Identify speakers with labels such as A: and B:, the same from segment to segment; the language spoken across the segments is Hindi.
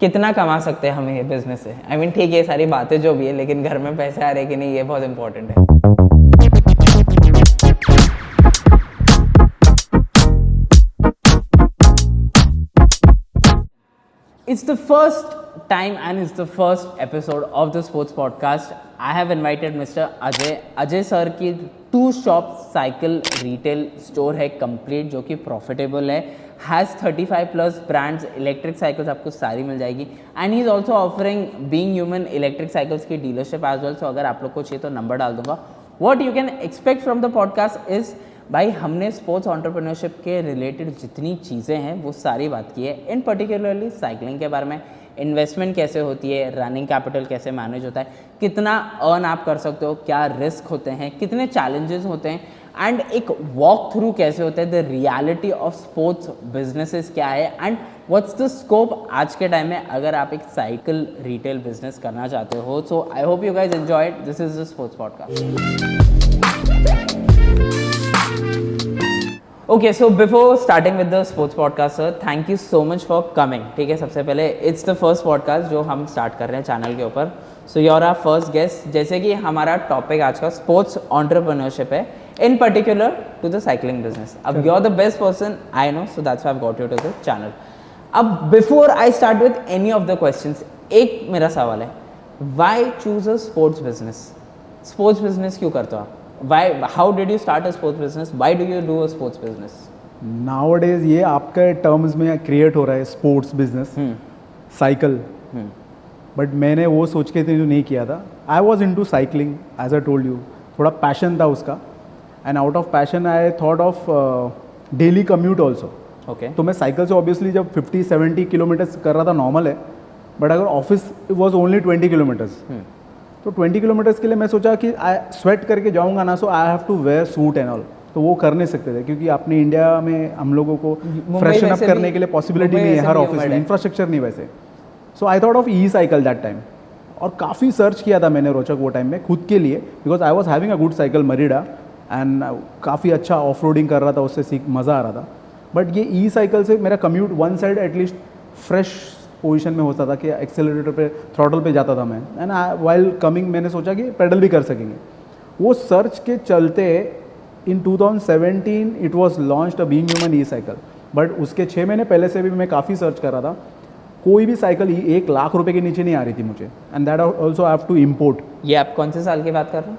A: कितना कमा सकते हैं हम ये बिजनेस से? आई मीन ठीक है, ये सारी बातें जो भी है, लेकिन घर में पैसे आ रहे कि नहीं, ये बहुत इंपॉर्टेंट है। It's the first time and it's the first episode of the sports podcast. I have invited Mr. Ajay. Ajay sir की 2 शॉप साइकिल रिटेल स्टोर है कंप्लीट, जो कि प्रॉफिटेबल है, has 35 plus brands, electric cycles आपको सारी मिल जाएगी, and he is also offering being human electric cycles की डीलरशिप एज वेल। सो अगर आप लोग को चाहिए तो नंबर डाल दूंगा। What you can expect from the podcast is, भाई हमने स्पोर्ट्स एंटरप्रेन्योरशिप के रिलेटेड जितनी चीज़ें हैं वो सारी बात की है, इन पर्टिकुलरली साइकिलिंग के बारे में, इन्वेस्टमेंट कैसे होती है, रनिंग कैपिटल कैसे मैनेज होता है, कितना अर्न आप कर सकते हो, क्या रिस्क होते हैं, कितने चैलेंजेस होते हैं, एंड एक वॉक थ्रू कैसे होता है, the reality of sports businesses क्या है, एंड व्हाट्स द स्कोप आज के टाइम में अगर आप एक साइकिल रिटेल बिजनेस करना चाहते हो। So I hope you guys enjoy it. This is the sports podcast. Okay, so before starting with the sports podcast sir, thank you so much for coming. ठीक है, सबसे पहले इट्स द फर्स्ट पॉडकास्ट जो हम स्टार्ट कर रहे हैं चैनल के ऊपर। So you are our first guest. जैसे कि हमारा टॉपिक आज का स्पोर्ट्स एंटरप्रेन्योरशिप है, in particular to the cycling business. अब you are the best person I know, so that's why I got you to the channel. अब before I start with any of the questions, एक मेरा सवाल है, why choose a sports business? Sports business क्यों करते हो आप? Why? How did you start a sports business? Why do you do a sports business?
B: Nowadays ये आपके टर्म्स में क्रिएट हो रहा है स्पोर्ट्स बिजनेस, साइकिल, बट मैंने वो सोच के तो नहीं किया था। I was into cycling as I told you, थोड़ा पैशन था उसका, and out of passion I thought of daily commute also.
A: Okay,
B: तो मैं साइकिल से ऑब्वियसली जब 50-70 किलोमीटर्स कर रहा था नॉर्मल है, बट अगर ऑफिस वॉज ओनली 20 किलोमीटर्स, तो 20 किलोमीटर्स के लिए मैं सोचा कि आई स्वेट करके जाऊंगा ना, so I have to wear suit and all, तो वो कर नहीं सकते थे क्योंकि अपने इंडिया में हम लोगों को फ्रेशन अप करने के लिए पॉसिबिलिटी नहीं है, हर ऑफिस में इंफ्रास्ट्रक्चर नहीं वैसे। So I thought of e cycle that time, और काफ़ी सर्च किया था मैंने रोचक वो टाइम में खुद के लिए, because I was having a good cycle Merida, and काफ़ी अच्छा ऑफ रोडिंग कर रहा था, उससे सीख मज़ा आ रहा था। बट ये ई साइकिल से मेरा commute one side at least fresh position में होता था कि एक्सेलरेटर पे, थ्रॉटल पे जाता था मैं, एंड वाइल कमिंग मैंने सोचा कि पेडल भी कर सकेंगे। वो सर्च के चलते इन 2017 it was launched a being human E cycle, but उसके 6 महीने पहले से भी मैं काफ़ी सर्च कर रहा था, कोई भी साइकिल 1 लाख रुपए के नीचे नहीं आ रही थी मुझे, and that also I have to import.
A: ये आप कौन से साल की बात कर रहे हो?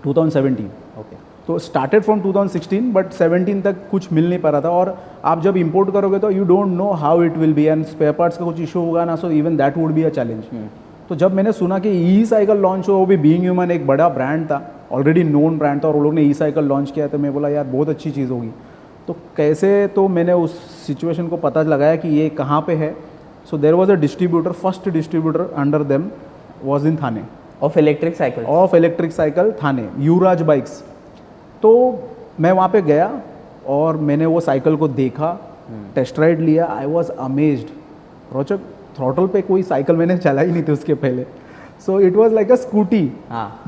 B: 2017।
A: ओके,
B: तो स्टार्टेड फ्रॉम 2016, बट 17 तक कुछ मिल नहीं पा रहा था, और आप जब इंपोर्ट करोगे तो you don't know how it will be, and spare parts का कुछ इशू होगा ना, so even that would be a challenge. तो जब मैंने सुना कि ई साइकिल लॉन्च हो, वो भी बीइंग ह्यूमन एक बड़ा ब्रांड था, ऑलरेडी नोन ब्रांड था, और वो लोग ने ई साइकिल लॉन्च किया, तो मैं बोला यार बहुत अच्छी चीज़ होगी। तो कैसे, तो मैंने उस सिचुएशन को पता लगाया कि ये कहाँ पे है। So there was a distributor, first distributor under them was in Thane,
A: of electric
B: cycle Thane, Yuvraj bikes. तो मैं वहाँ पे गया और मैंने वो साइकिल को देखा, टेस्ट राइड लिया, I was amazed. Rochak, throttle पे कोई साइकिल मैंने चलाई नहीं थी उसके पहले, so it was like a scooty,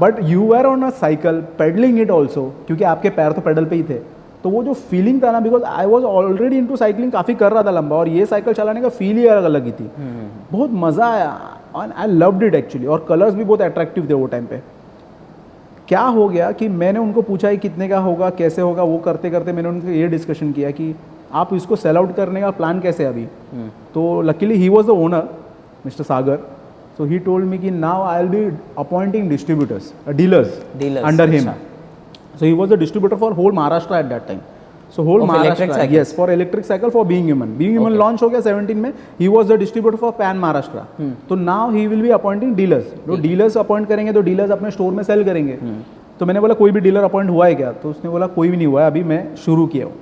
B: but you are on a cycle pedaling it also, क्योंकि आपके पैर तो पेडल पे ही थे। तो वो जो फीलिंग था ना, because I was already into cycling, काफ़ी कर रहा था लंबा, और ये साइकिल चलाने का फील ही अलग अलग ही थी, बहुत मज़ा आया, and I loved it actually, और कलर्स भी बहुत अट्रैक्टिव थे वो टाइम पे। क्या हो गया कि मैंने उनको पूछा कि कितने का होगा, कैसे होगा, वो करते करते मैंने उनको ये डिस्कशन किया कि आप इसको सेल आउट करने का प्लान कैसे है अभी। तो लकीली ही was the owner, mister Sagar, so he told me कि now I will be appointing distributors, dealers under him. So he was the distributor for whole Maharashtra at that time. So whole Maharashtra, yes, for electric cycle for being human launch हो गया 17 में, he was the distributor for pan Maharashtra. तो now he will be appointing dealers, जो डीलर्स अपॉइंट करेंगे तो डीलर्स अपने स्टोर में सेल करेंगे। तो मैंने बोला कोई भी डीलर अपॉइंट हुआ है क्या? तो उसने बोला कोई भी नहीं हुआ है, अभी मैं शुरू किया हूँ।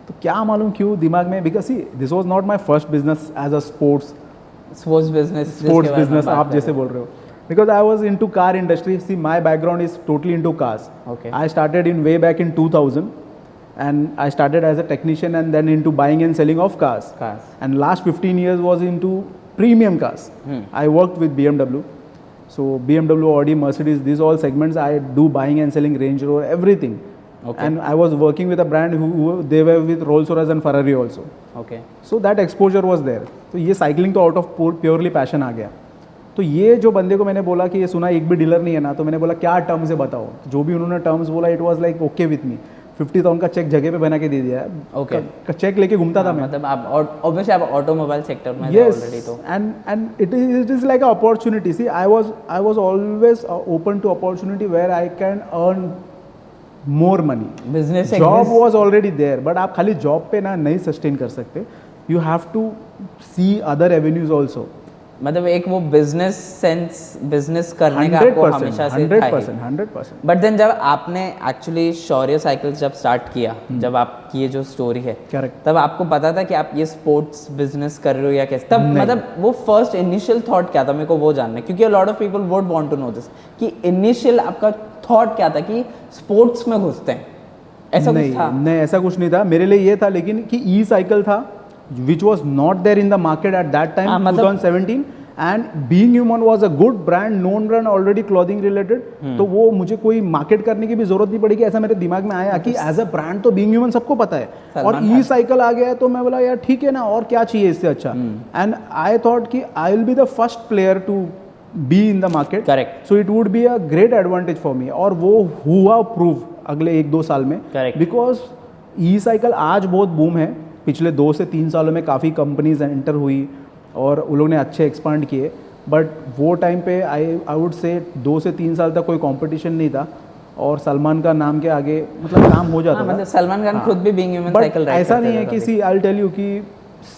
B: तो क्या मालूम क्यों दिमाग में, because see this was not my first business as a sports business आप जैसे बोल रहे हो, because I was into car industry. See, my background is totally into cars.
A: Okay.
B: I started in way back in 2000, and I started as a technician and then into buying and selling of cars. And last 15 years was into premium cars. I worked with BMW. So BMW, Audi, Mercedes, these all segments I do buying and selling, Range Rover, everything.
A: Okay.
B: and I was working with a brand who they were with Rolls Royce and Ferrari also.
A: Okay
B: so that exposure was there. तो ये साइकिलिंग तो आउट ऑफ प्योरली पैशन आ गया. तो ये जो बंदे को मैंने बोला कि ये सुना एक भी डीलर नहीं है ना, तो मैंने बोला क्या टर्म्स है बताओ. जो भी उन्होंने टर्म्स बोला it was like okay with me. 50,000 का चेक जगह पे बना के दे दिया है.
A: Okay.
B: चेक लेके घूमता था मैं.
A: मतलब आप ऑब्वियसली आप ऑटोमोबाइल सेक्टर में थे
B: Yes,
A: ऑलरेडी तो
B: and it is like an opportunity. See, I was always open to opportunity where I can earn more money.
A: Business
B: Job was already there, but आप खाली जॉब पे ना नहीं सस्टेन कर सकते. You have to see other avenues also.
A: मतलब एक वो बिजनेस सेंस बिजनेस करने का आपको
B: 100%,
A: हमेशा से
B: 100%, 100%.
A: बट देन जब आपने एक्चुअली शौर्य साइकिल जब स्टार्ट किया, जब आपकी ये जो स्टोरी है
B: Correct.
A: तब आपको पता था कि आप ये स्पोर्ट्स बिजनेस कर रहे हो या कैसे, तब
B: नहीं.
A: मतलब वो फर्स्ट इनिशियल थॉट क्या था, मेरे को वो जानना है क्योंकि lot of people would want to know this कि इनिशियल आपका थॉट क्या था कि स्पोर्ट्स में घुसते हैं, ऐसा कुछ
B: नहीं
A: था?
B: नहीं ऐसा कुछ नहीं था मेरे लिए. ये था लेकिन कि ई साइकिल था which was not there in the market at that time,
A: हाँ, मतलब-
B: 2017. And being human was a good brand, known brand already clothing related. तो वो मुझे कोई मार्केट करने की भी जरूरत नहीं पड़ेगी, ऐसा मेरे दिमाग में आया कि एज अ ब्रांड तो बीइंग ह्यूमन सबको पता है. और ई साइकिल आ गया है तो मैं बोला यार ठीक है ना, और क्या चाहिए इससे अच्छा. एंड आई थॉट कि I will be the first player to be in the market.
A: Correct.
B: So it would be a great advantage for me. और वो हुआ प्रूव अगले 1-2 साल में.
A: Correct.
B: बिकॉज ई साइकिल आज बहुत बूम है. पिछले 2 से 3 सालों में काफ़ी कंपनीज एंटर हुई और उन लोगों ने अच्छे एक्सपांड किए. बट वो टाइम पे आई वुड से 2 से 3 साल तक कोई कंपटीशन नहीं था और सलमान का नाम के आगे मतलब काम हो जाता
A: हाँ,
B: था.
A: मतलब सलमान खान खुद भी being human
B: but
A: cycle ride
B: ऐसा नहीं है कि सी आई टेल यू कि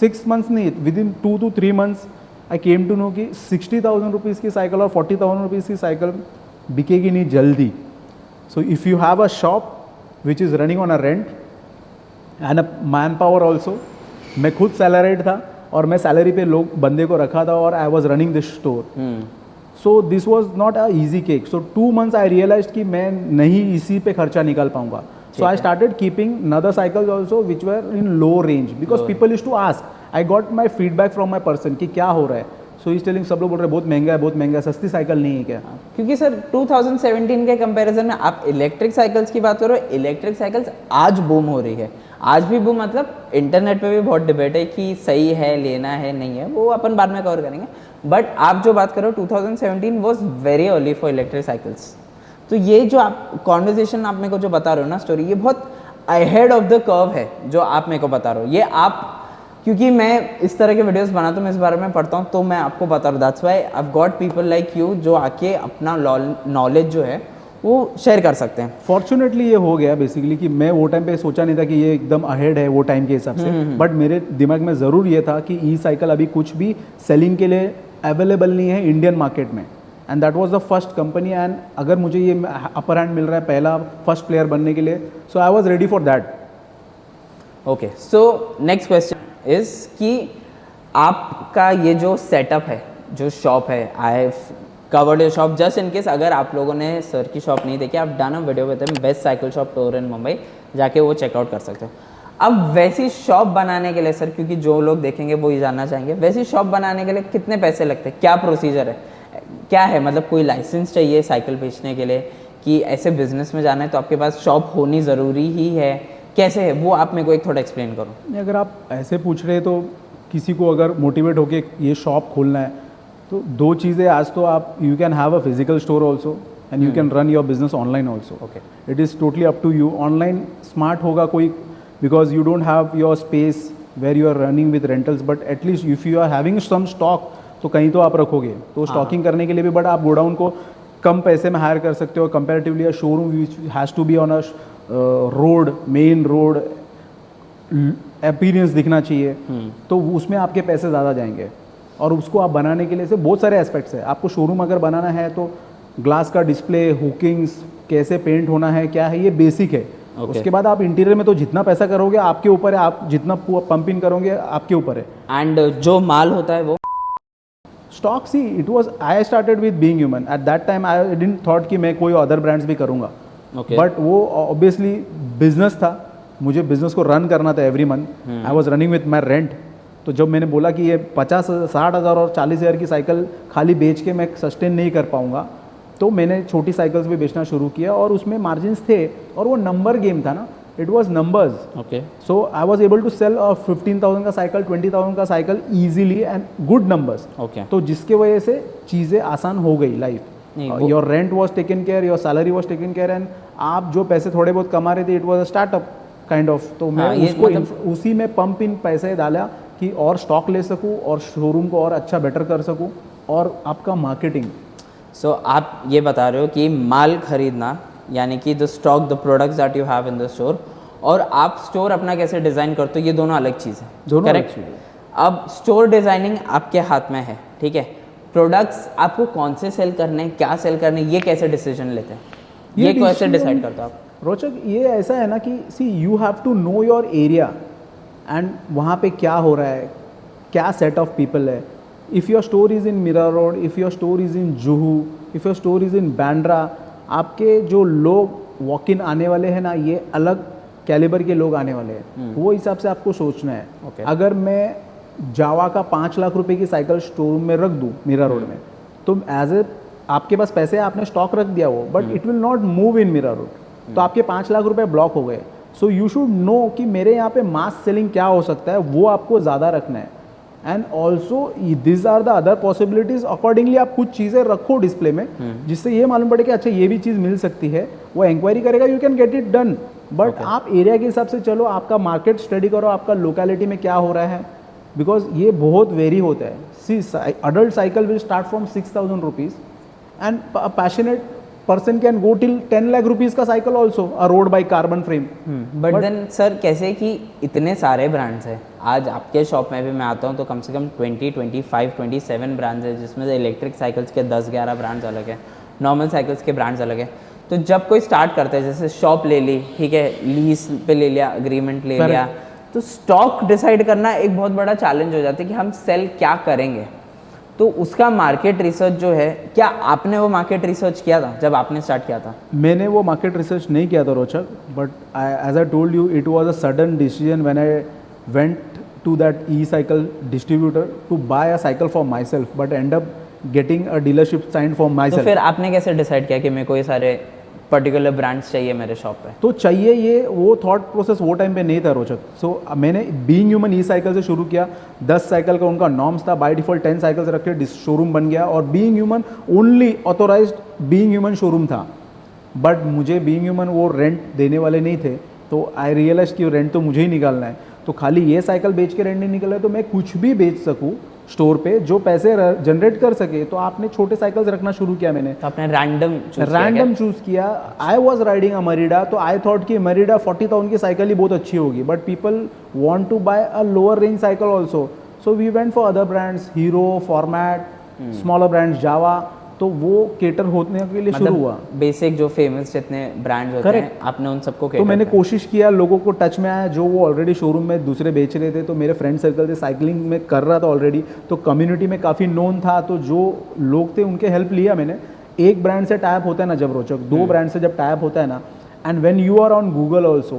B: 6 मंथ्स नहीं, within 2 to 3 months I came to know कि 60,000 रुपीज़ की साइकिल और 40,000 रुपीज़ की साइकिल बिकेगी नहीं जल्दी. So if you have a shop which is running on a rent and a man power also, मैं खुद सैलरीड था और मैं सैलरी पे लोग बंदे को रखा था और I was running this store. So this was not a easy cake. So 2 months I realize कि मैं नहीं इसी पे खर्चा निकाल पाऊंगा. So I started keeping another cycles also which were in low range because people used to ask. I got my feedback from my person कि क्या हो रहा है. सो इस टेलिंग सब लोग बोल रहे हैं बहुत महंगा है, बहुत महंगा है, सस्ती साइकिल नहीं है क्या.
A: क्योंकि सर 2017 के कंपैरिजन में आप इलेक्ट्रिक साइकिल्स की बात करो, इलेक्ट्रिक साइकिल्स आज बूम हो रही है. आज भी बूम मतलब इंटरनेट पे भी बहुत डिबेट है कि सही है, लेना है, नहीं है, वो अपन बाद में कवर करेंगे. बट आप जो बात करो 2017 was very early for electric cycles. तो ये जो आप कॉन्वर्जेशन आप मेरे को जो बता रहे हो ना स्टोरी, ये बहुत अहेड ऑफ द कर्व है जो आप मेरे को बता रहे हो. ये आप क्योंकि मैं इस तरह के वीडियोस बनाता हूँ, मैं इस बारे में पढ़ता हूँ, तो मैं आपको बता रहा हूँ. That's why I have got people like you जो आके अपना नॉलेज जो है वो शेयर कर सकते हैं.
B: फॉर्चुनेटली ये हो गया बेसिकली कि मैं वो टाइम पे सोचा नहीं था कि ये एकदम अहेड है वो टाइम के हिसाब से. बट मेरे दिमाग में ज़रूर ये था कि ई साइकिल अभी कुछ भी सेलिंग के लिए अवेलेबल नहीं है इंडियन मार्केट में. And that was the first company. And अगर मुझे ये अपर हैंड मिल रहा है पहला फर्स्ट प्लेयर बनने के लिए, so I was ready for that.
A: Okay, so next question is कि आपका ये जो सेटअप है, जो शॉप है, I covered your shop just in case अगर आप लोगों ने सर की शॉप नहीं देखी, आप done a video with him, best cycle shop tour in Mumbai, जाके वो चेकआउट कर सकते हो. अब वैसी शॉप बनाने के लिए सर, क्योंकि जो लोग देखेंगे वो ये जानना चाहेंगे, वैसी शॉप बनाने के लिए कितने पैसे लगते हैं, क्या प्रोसीजर है, क्या है, मतलब कोई लाइसेंस चाहिए साइकिल बेचने के लिए कि ऐसे बिजनेस में जाना है तो आपके पास शॉप होनी ज़रूरी ही है, कैसे है वो आप मेरे को एक थोड़ा एक्सप्लेन करो.
B: अगर आप ऐसे पूछ रहे तो किसी को अगर मोटिवेट होके ये शॉप खोलना है तो 2 चीज़ें. आज तो आप you can have a physical store also and you can run your business online also.
A: Okay,
B: it is totally up to you. Online smart होगा कोई because you don't have your space where you are running with rentals. But at least if you are having some stock तो कहीं तो आप रखोगे, तो स्टॉकिंग करने के लिए भी. बट आप गोडाउन को कम पैसे में हायर कर सकते हो comparatively a showroom which has to be on a road, main road, appearance दिखना चाहिए. तो उसमें आपके पैसे ज़्यादा जाएंगे. और उसको आप बनाने के लिए से बहुत सारे एस्पेक्ट्स है. आपको शोरूम अगर बनाना है तो ग्लास का डिस्प्ले, हुकिंग्स, कैसे पेंट होना है, क्या है, ये बेसिक है. उसके बाद आप इंटीरियर में तो जितना पैसा करोगे आपके ऊपर है, आप जितना पंप इन करोगे आपके ऊपर है.
A: एंड जो माल होता है वो
B: stock, see it was I started with being human at that time. I didn't thought कि मैं कोई अदर ब्रांड्स भी करूँगा. बट वो ऑब्वियसली बिजनेस था, मुझे बिजनेस को रन करना था every month. I was running with my rent. तो जब मैंने बोला कि ये 50-60 हज़ार और 40 हज़ार की साइकिल खाली बेच के मैं सस्टेन नहीं कर पाऊँगा, तो मैंने छोटी साइकिल्स भी बेचना शुरू किया और उसमें मार्जिन्स थे और वो नंबर गेम था ना, it was numbers.
A: Okay.
B: So I was able to sell 15,000 का साइकिल, 20,000 का cycle easily and good numbers.
A: Okay.
B: तो जिसके वजह से चीज़ें आसान हो गई life. Your rent was taken care, your salary was taken care and आप जो पैसे थोड़े बहुत कमा रहे थे it was a startup kind of. तो मैं उसको उसी में पंप इन पैसे डाला कि और स्टॉक ले सकूँ और शोरूम को और अच्छा बेटर कर सकूँ और आपका मार्केटिंग.
A: सो आप ये बता रहे हो कि माल खरीदना यानी कि the stock, the products that you have in the store, और आप स्टोर अपना कैसे डिज़ाइन करते हो, ये दोनों अलग चीज़ है.
B: दोनों
A: करेक्ट. अब स्टोर डिज़ाइनिंग आपके हाथ में है, ठीक है. प्रोडक्ट्स आपको कौन से सेल करने हैं, क्या सेल करने हैं, ये कैसे डिसीजन लेते हैं, ये कैसे डिसाइड करते हो आप?
B: रोचक, ये ऐसा है ना कि see you have to know your area and वहाँ पे क्या हो रहा है, क्या सेट ऑफ पीपल है. If your store is in Mira Road, if your store is in Juhu, if your store is in Bandra, आपके जो लोग वॉक इन आने वाले हैं ना, ये अलग कैलिबर के लोग आने वाले हैं. वो हिसाब से आपको सोचना है.
A: Okay.
B: अगर मैं जावा का 5 लाख रुपए की साइकिल स्टोर में रख दूँ मीरा रोड में, तो एज ए आपके पास पैसे, आपने स्टॉक रख दिया वो, but it will not move in Mira Road. तो आपके 5 लाख रुपए ब्लॉक हो गए. सो यू शुड नो कि मेरे यहाँ पे मास सेलिंग क्या हो सकता है, वो आपको ज़्यादा रखना है. And also this are the other possibilities. Accordingly आप कुछ चीज़ें रखो डिस्प्ले में जिससे ये मालूम पड़े कि अच्छा ये भी चीज़ मिल सकती है. वो इंक्वायरी करेगा, you can get it done. But आप एरिया के हिसाब से चलो, आपका मार्केट स्टडी करो, आपका लोकेलिटी में क्या हो रहा है, बिकॉज ये बहुत वेरी होता है. See adult cycle will start from 6,000 rupees and passionate person can go till 10 lakh rupees का cycle also, a road bike carbon frame.
A: But then sir कैसे कि इतने सारे ब्रांड्स हैं. आज आपके शॉप में भी मैं आता हूँ तो कम से कम 20, 25, 27 ब्रांड्स हैं, जिसमें से इलेक्ट्रिक साइकिल्स के 10-11 ब्रांड्स अलग हैं, नॉर्मल साइकिल्स के ब्रांड्स अलग हैं. तो जब कोई स्टार्ट करता है, जैसे शॉप ले ली, ठीक है, लीज पे ले लिया, अग्रीमेंट ले लिया, तो स्टॉक डिसाइड करना एक बहुत बड़ा चैलेंज हो जाता है कि हम सेल क्या करेंगे. तो उसका मार्केट रिसर्च जो है, क्या आपने वो मार्केट रिसर्च किया था जब आपने स्टार्ट किया था?
B: मैंने वो मार्केट रिसर्च नहीं किया था Rochak, but as I told you it was a sudden decision when I went to that e cycle distributor to buy a cycle for myself, but end up getting a dealership sign for my
A: तो
B: सेल्फ.
A: फिर आपने कैसे डिसाइड किया कि मेरे को ये सारे पर्टिकुलर ब्रांड्स चाहिए मेरे शॉप पे?
B: तो चाहिए ये, वो थॉट प्रोसेस वो टाइम पे नहीं था रोचक. सो मैंने बीइंग ह्यूमन ई साइकिल से शुरू किया. 10 साइकिल का उनका नॉर्म्स था, बाय डिफॉल्ट 10 साइकिल्स रख के शोरूम बन गया और being human only authorized being human showroom था. बट मुझे बीइंग ह्यूमन वो रेंट देने वाले नहीं थे, तो आई रियलाइज कि रेंट तो मुझे ही निकालना है. तो खाली ये साइकिल बेच के रेंट नहीं निकल रहा है, तो मैं कुछ भी बेच सकूँ स्टोर पे जो पैसे जनरेट कर सके. तो आपने छोटे साइकिल्स रखना शुरू किया. मैंने
A: तो आपने रैंडम
B: चूज किया. आई वॉज राइडिंग अ मरीडा, तो आई थॉट कि मरीडा 40,000 की साइकिल ही बहुत अच्छी होगी, but people want to buy a lower range cycle also. So we went for other brands, Hero, format, smaller brands, Java. तो वो केटर होने के लिए शुरू हुआ.
A: बेसिक जो फेमस जितने ब्रांड्स होते हैं, आपने उन सबको
B: तो मैंने कोशिश किया, लोगों को टच में आया जो वो ऑलरेडी शोरूम में दूसरे बेच रहे थे. तो मेरे फ्रेंड सर्कल थे, साइकिलिंग में कर रहा था ऑलरेडी, तो कम्युनिटी में काफ़ी नोन था. तो जो लोग थे उनके हेल्प लिया मैंने. एक ब्रांड से टाइप होता है ना जब रोचक, 2 ब्रांड से जब टाइप होता है ना, and when you are on Google also,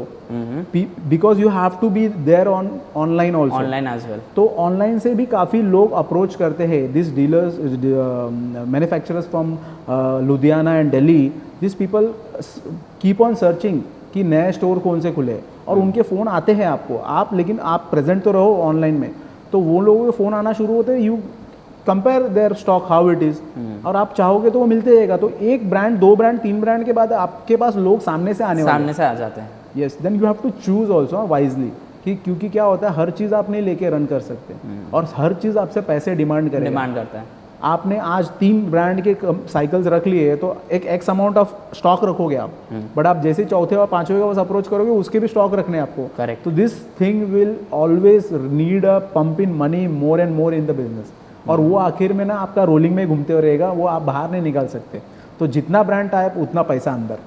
B: because you have to be there on online also,
A: online as well.
B: तो ऑनलाइन से भी काफ़ी लोग अप्रोच करते हैं. This dealers, manufacturers from Ludhiana and Delhi, this people keep on searching कि नए स्टोर कौन से खुले, और उनके फ़ोन आते हैं आपको. आप लेकिन आप प्रेजेंट तो रहो ऑनलाइन में, तो वो लोगों के फ़ोन आना शुरू होते हैं. You compare there stock how it is, और आप चाहोगे तो वो मिलते रहेगा. तो एक ब्रांड, 2 ब्रांड, 3 ब्रांड के बाद आपके पास लोग सामने से आने वाले,
A: सामने से आ जाते हैं.
B: Yes, then you have to choose also wisely, कि क्योंकि क्या होता है, हर चीज़ आप नहीं लेके रन कर सकते, और हर चीज़ आपसे पैसे डिमांड
A: करता है.
B: आपने आज 3 ब्रांड के साइकिल्स रख लिए तो एक एक्स अमाउंट ऑफ स्टॉक रखोगे आप, बट आप जैसे चौथे और पांचवें का बस अप्रोच करोगे, उसके भी स्टॉक रखने हैं आपको.
A: करेक्ट.
B: तो this thing will always need a pump in money more and more in the business, और वो आखिर में ना आपका रोलिंग में घूमते रहेगा, वो आप बाहर नहीं निकाल सकते. तो जितना ब्रांड टाइप उतना पैसा अंदर.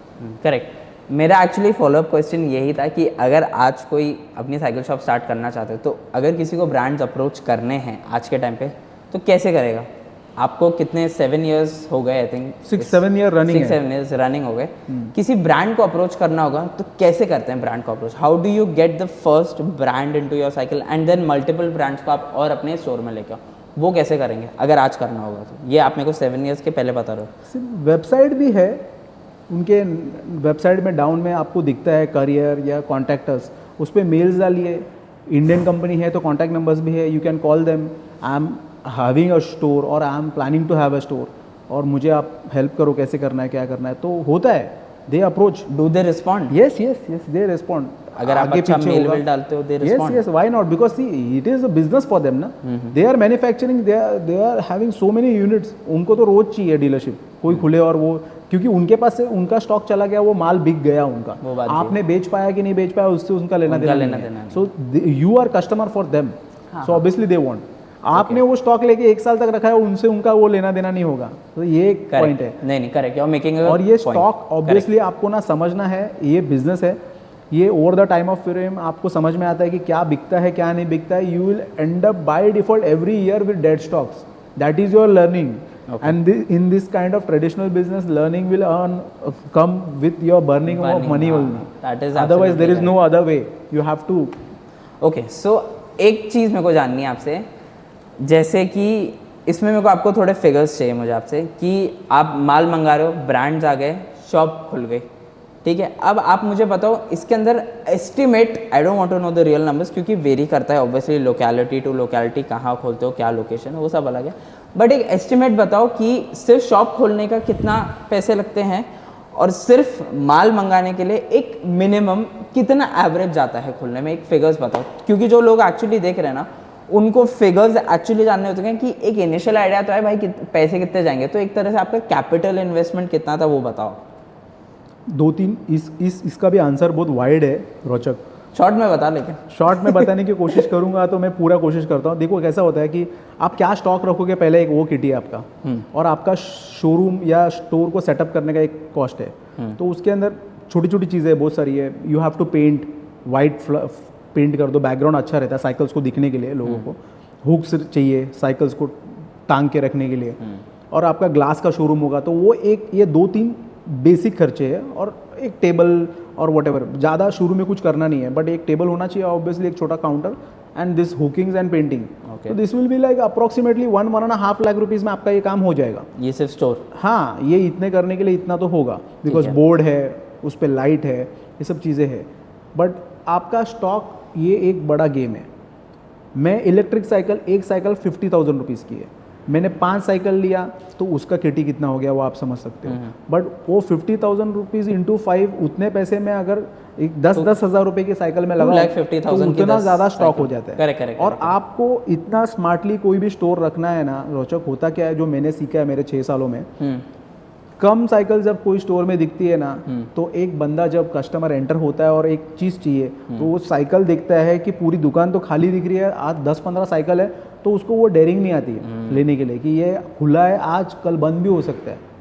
A: करेक्ट. मेरा एक्चुअली फॉलोअप क्वेश्चन यही था कि अगर आज कोई अपनी साइकिल शॉप स्टार्ट करना चाहते हो, तो अगर किसी को ब्रांड्स अप्रोच करने हैं आज के टाइम पे, तो कैसे करेगा? आपको कितने 7 इयर्स हो गए, I think
B: 6-7 year running,
A: 6-7 years running हो गए. किसी ब्रांड को अप्रोच करना होगा तो कैसे करते हैं ब्रांड को approach? How do you get the first brand into your cycle and then multiple brands को आप और अपने स्टोर में लेकर? वो कैसे करेंगे अगर आज करना होगा तो? ये आप मेरे को 7 ईयर्स के पहले बता रहे हो।
B: सिर्फ वेबसाइट भी है उनके, वेबसाइट में डाउन में आपको दिखता है करियर या कॉन्टैक्टर्स, उस पर मेल्स डालिए। इंडियन कंपनी है तो कॉन्टैक्ट नंबर्स भी है, you can call them, I am having a store और I am planning to have a store और मुझे आप हेल्प करो कैसे करना है क्या करना है, तो होता है। They approach,
A: do they respond?
B: Yes yes yes they respond.
A: अगर आप अच्छा मेल वेल डालते हो they respond?
B: Yes, why not? Because see, it is a business for them ना। They are manufacturing, they are having so many units। उनको तो रोज चाहिए डीलरशिप, कोई खुले और वो, क्योंकि उनके पास से उनका स्टॉक चला गया, वो माल बिक गया उनका,
A: वो बात
B: आपने बेच पाया कि नहीं बेच पाया उससे उनका लेना देना
A: देना।
B: So you are customer for them, so obviously they want. आपने वो स्टॉक लेके 1 साल तक रखा है, उनसे उनका वो लेना देना नहीं होगा, तो ये एक पॉइंट है।
A: नहीं करेक्ट, यू आर मेकिंग
B: और ये स्टॉक ऑब्वियसली आपको ना समझना है, ये बिजनेस है, ये over the time of frame आपको समझ में आता है कि क्या बिकता है क्या नहीं बिकता है। You will end up by default every year with dead stocks, that is your learning. And in this kind of traditional business learning will earn come with your burning of money only, otherwise there is no other way, you have to.
A: Okay, so एक चीज़ मेरे को जाननी है आपसे, जैसे कि इसमें मेरे को आपको थोड़े फिगर्स चाहिए मुझे आपसे, कि आप माल मंगा रहे हो, ब्रांड्स आ गए, शॉप खुल गई, ठीक है। अब आप मुझे बताओ इसके अंदर estimate, I don't want to know the real numbers क्योंकि वेरी करता है ऑब्वियसली, लोकेलिटी टू लोकेलिटी, कहाँ खोलते हो, क्या लोकेशन है, वो सब अलग है, बट एक एस्टिमेट बताओ कि सिर्फ शॉप खोलने का कितना पैसे लगते हैं और सिर्फ माल मंगाने के लिए एक मिनिमम कितना एवरेज जाता है खोलने में, एक फिगर्स बताओ, क्योंकि जो लोग एक्चुअली देख रहे हैं ना उनको फिगर्स एक्चुअली जानने होते हैं कि एक इनिशियल आइडिया तो है भाई पैसे कितने जाएंगे, तो एक तरह से आपका कैपिटल इन्वेस्टमेंट कितना था वो बताओ।
B: 2-3 इसका भी आंसर बहुत वाइड है रोचक,
A: शॉर्ट में बता, लेकिन
B: शॉर्ट में बताने की कोशिश करूंगा तो मैं पूरा कोशिश करता हूँ। देखो कैसा होता है कि आप क्या स्टॉक रखोगे, पहले एक वो किटी है आपका, और आपका शोरूम या स्टोर को सेटअप करने का एक कॉस्ट है, तो उसके अंदर छोटी छोटी चीज़ें बहुत सारी है। You have to paint, white paint कर दो, बैकग्राउंड अच्छा रहता है साइकिल्स को दिखने के लिए, लोगों को हुक्स चाहिए साइकिल्स को टांग के रखने के लिए, और आपका ग्लास का शोरूम होगा तो वो एक, ये 2-3 बेसिक खर्चे है, और एक टेबल और वटेवर, ज़्यादा शुरू में कुछ करना नहीं है, बट एक टेबल होना चाहिए ऑब्वियसली, एक छोटा counter and this hookings and painting, तो this will be like approximately 1-1.5 lakh rupees में आपका ये काम हो जाएगा।
A: ये सिर्फ स्टोर?
B: हाँ, ये इतने करने के लिए इतना तो होगा, बिकॉज बोर्ड है, उस पर लाइट है, ये सब चीज़ें हैं, बट आपका स्टॉक ये एक बड़ा गेम है। मैं इलेक्ट्रिक साइकिल, एक साइकिल 50,000 रुपीज़ की है, मैंने 5 साइकिल लिया तो उसका किटी कितना हो गया वो आप समझ सकते हो, बट वो 50,000 रुपीज़ इंटू 5, उतने पैसे में अगर एक 10-10 हज़ार रुपये की साइकिल में लगाओ तो उतना ज़्यादा स्टॉक हो जाता है।
A: करेक्ट।
B: और आपको इतना स्मार्टली कोई भी स्टोर रखना है ना रोचक, होता क्या है जो मैंने सीखा है मेरे 6 सालों में, कम साइकिल जब कोई स्टोर में दिखती है ना, तो एक बंदा जब कस्टमर एंटर होता है और एक चीज़ चाहिए तो वो साइकिल देखता है कि पूरी दुकान तो खाली दिख रही है, आज 10-15 साइकिल है, तो उसको वो डेयरिंग नहीं आती है लेने के लिए कि ये खुला है, आज कल बंद भी हो सकता है।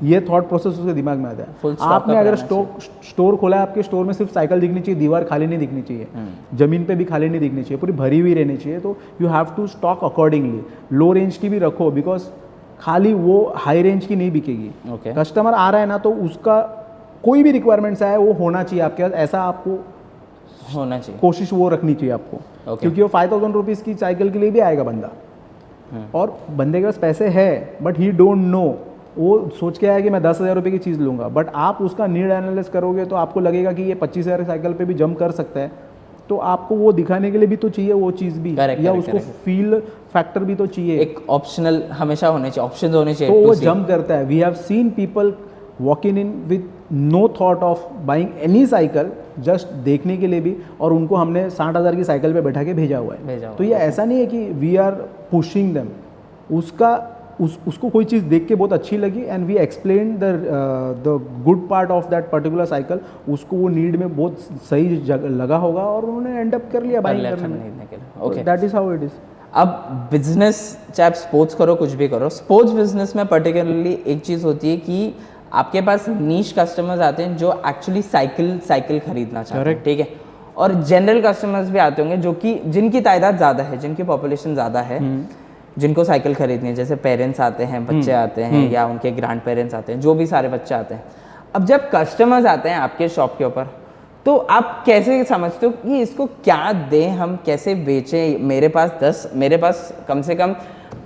B: ये थॉट प्रोसेस उसके दिमाग में आता है। आपने अगर स्टोर खोला है, आपके स्टोर में सिर्फ साइकिल दिखनी चाहिए, दीवार खाली नहीं दिखनी चाहिए, जमीन पे भी खाली नहीं दिखनी चाहिए, पूरी भरी हुई रहनी चाहिए, तो you have to stock accordingly. Low range की भी रखो, बिकॉज खाली वो हाई रेंज की नहीं बिकेगी। कस्टमर आ रहा है ना, तो उसका कोई भी रिक्वायरमेंट्स आए वो होना चाहिए आपके पास, ऐसा आपको
A: होना चाहिए,
B: कोशिश वो रखनी चाहिए आपको, क्योंकि वो 5,000 रुपीज़ की साइकिल के लिए भी आएगा बंदा, और बंदे के पास पैसे है बट ही डोंट नो, वो सोच के आया कि मैं 10,000 रुपये की चीज़ लूँगा, बट आप उसका नीड एनालिसिस करोगे तो आपको लगेगा कि ये 25,000 साइकिल पे भी जंप कर सकता है, तो आपको वो दिखाने के लिए भी तो चाहिए वो चीज़ भी, या उसको फील फैक्टर भी तो चाहिए,
A: एक ऑप्शनल हमेशा होने चाहिए, ऑप्शंस होने चाहिए,
B: तो वो जंप करता है। We have seen people walking in with no thought of buying any cycle, just देखने के लिए भी, और उनको हमने 60,000 की साइकिल पे बैठा के भेजा हुआ है। तो ये ऐसा नहीं है कि वी आर पुशिंग देम, उसको कोई चीज़ देख के बहुत अच्छी लगी and we explain the good part of that particular cycle, उसको वो नीड में बहुत सही लगा होगा और उन्होंने एंड अप कर लिया बाइंग करने में। Okay, that is how it is.
A: अब बिजनेस, चाहे आप स्पोर्ट्स करो कुछ भी करो, स्पोर्ट्स बिजनेस में पर्टिकुलरली एक चीज़ होती है कि आपके पास नीश कस्टमर्स आते हैं जो एक्चुअली साइकिल खरीदना चाहते हैं, ठीक है, और जनरल कस्टमर्स भी आते होंगे जो कि जिनकी तादाद ज़्यादा है, जिनकी पॉपुलेशन ज़्यादा है, जिनको साइकिल खरीदनी है, जैसे पेरेंट्स आते हैं, बच्चे आते हैं, या उनके ग्रैंड पेरेंट्स आते हैं, जो भी सारे बच्चे आते हैं। अब जब कस्टमर्स आते हैं आपके शॉप के ऊपर, तो आप कैसे समझते हो कि इसको क्या दें, हम कैसे बेचें? मेरे पास कम से कम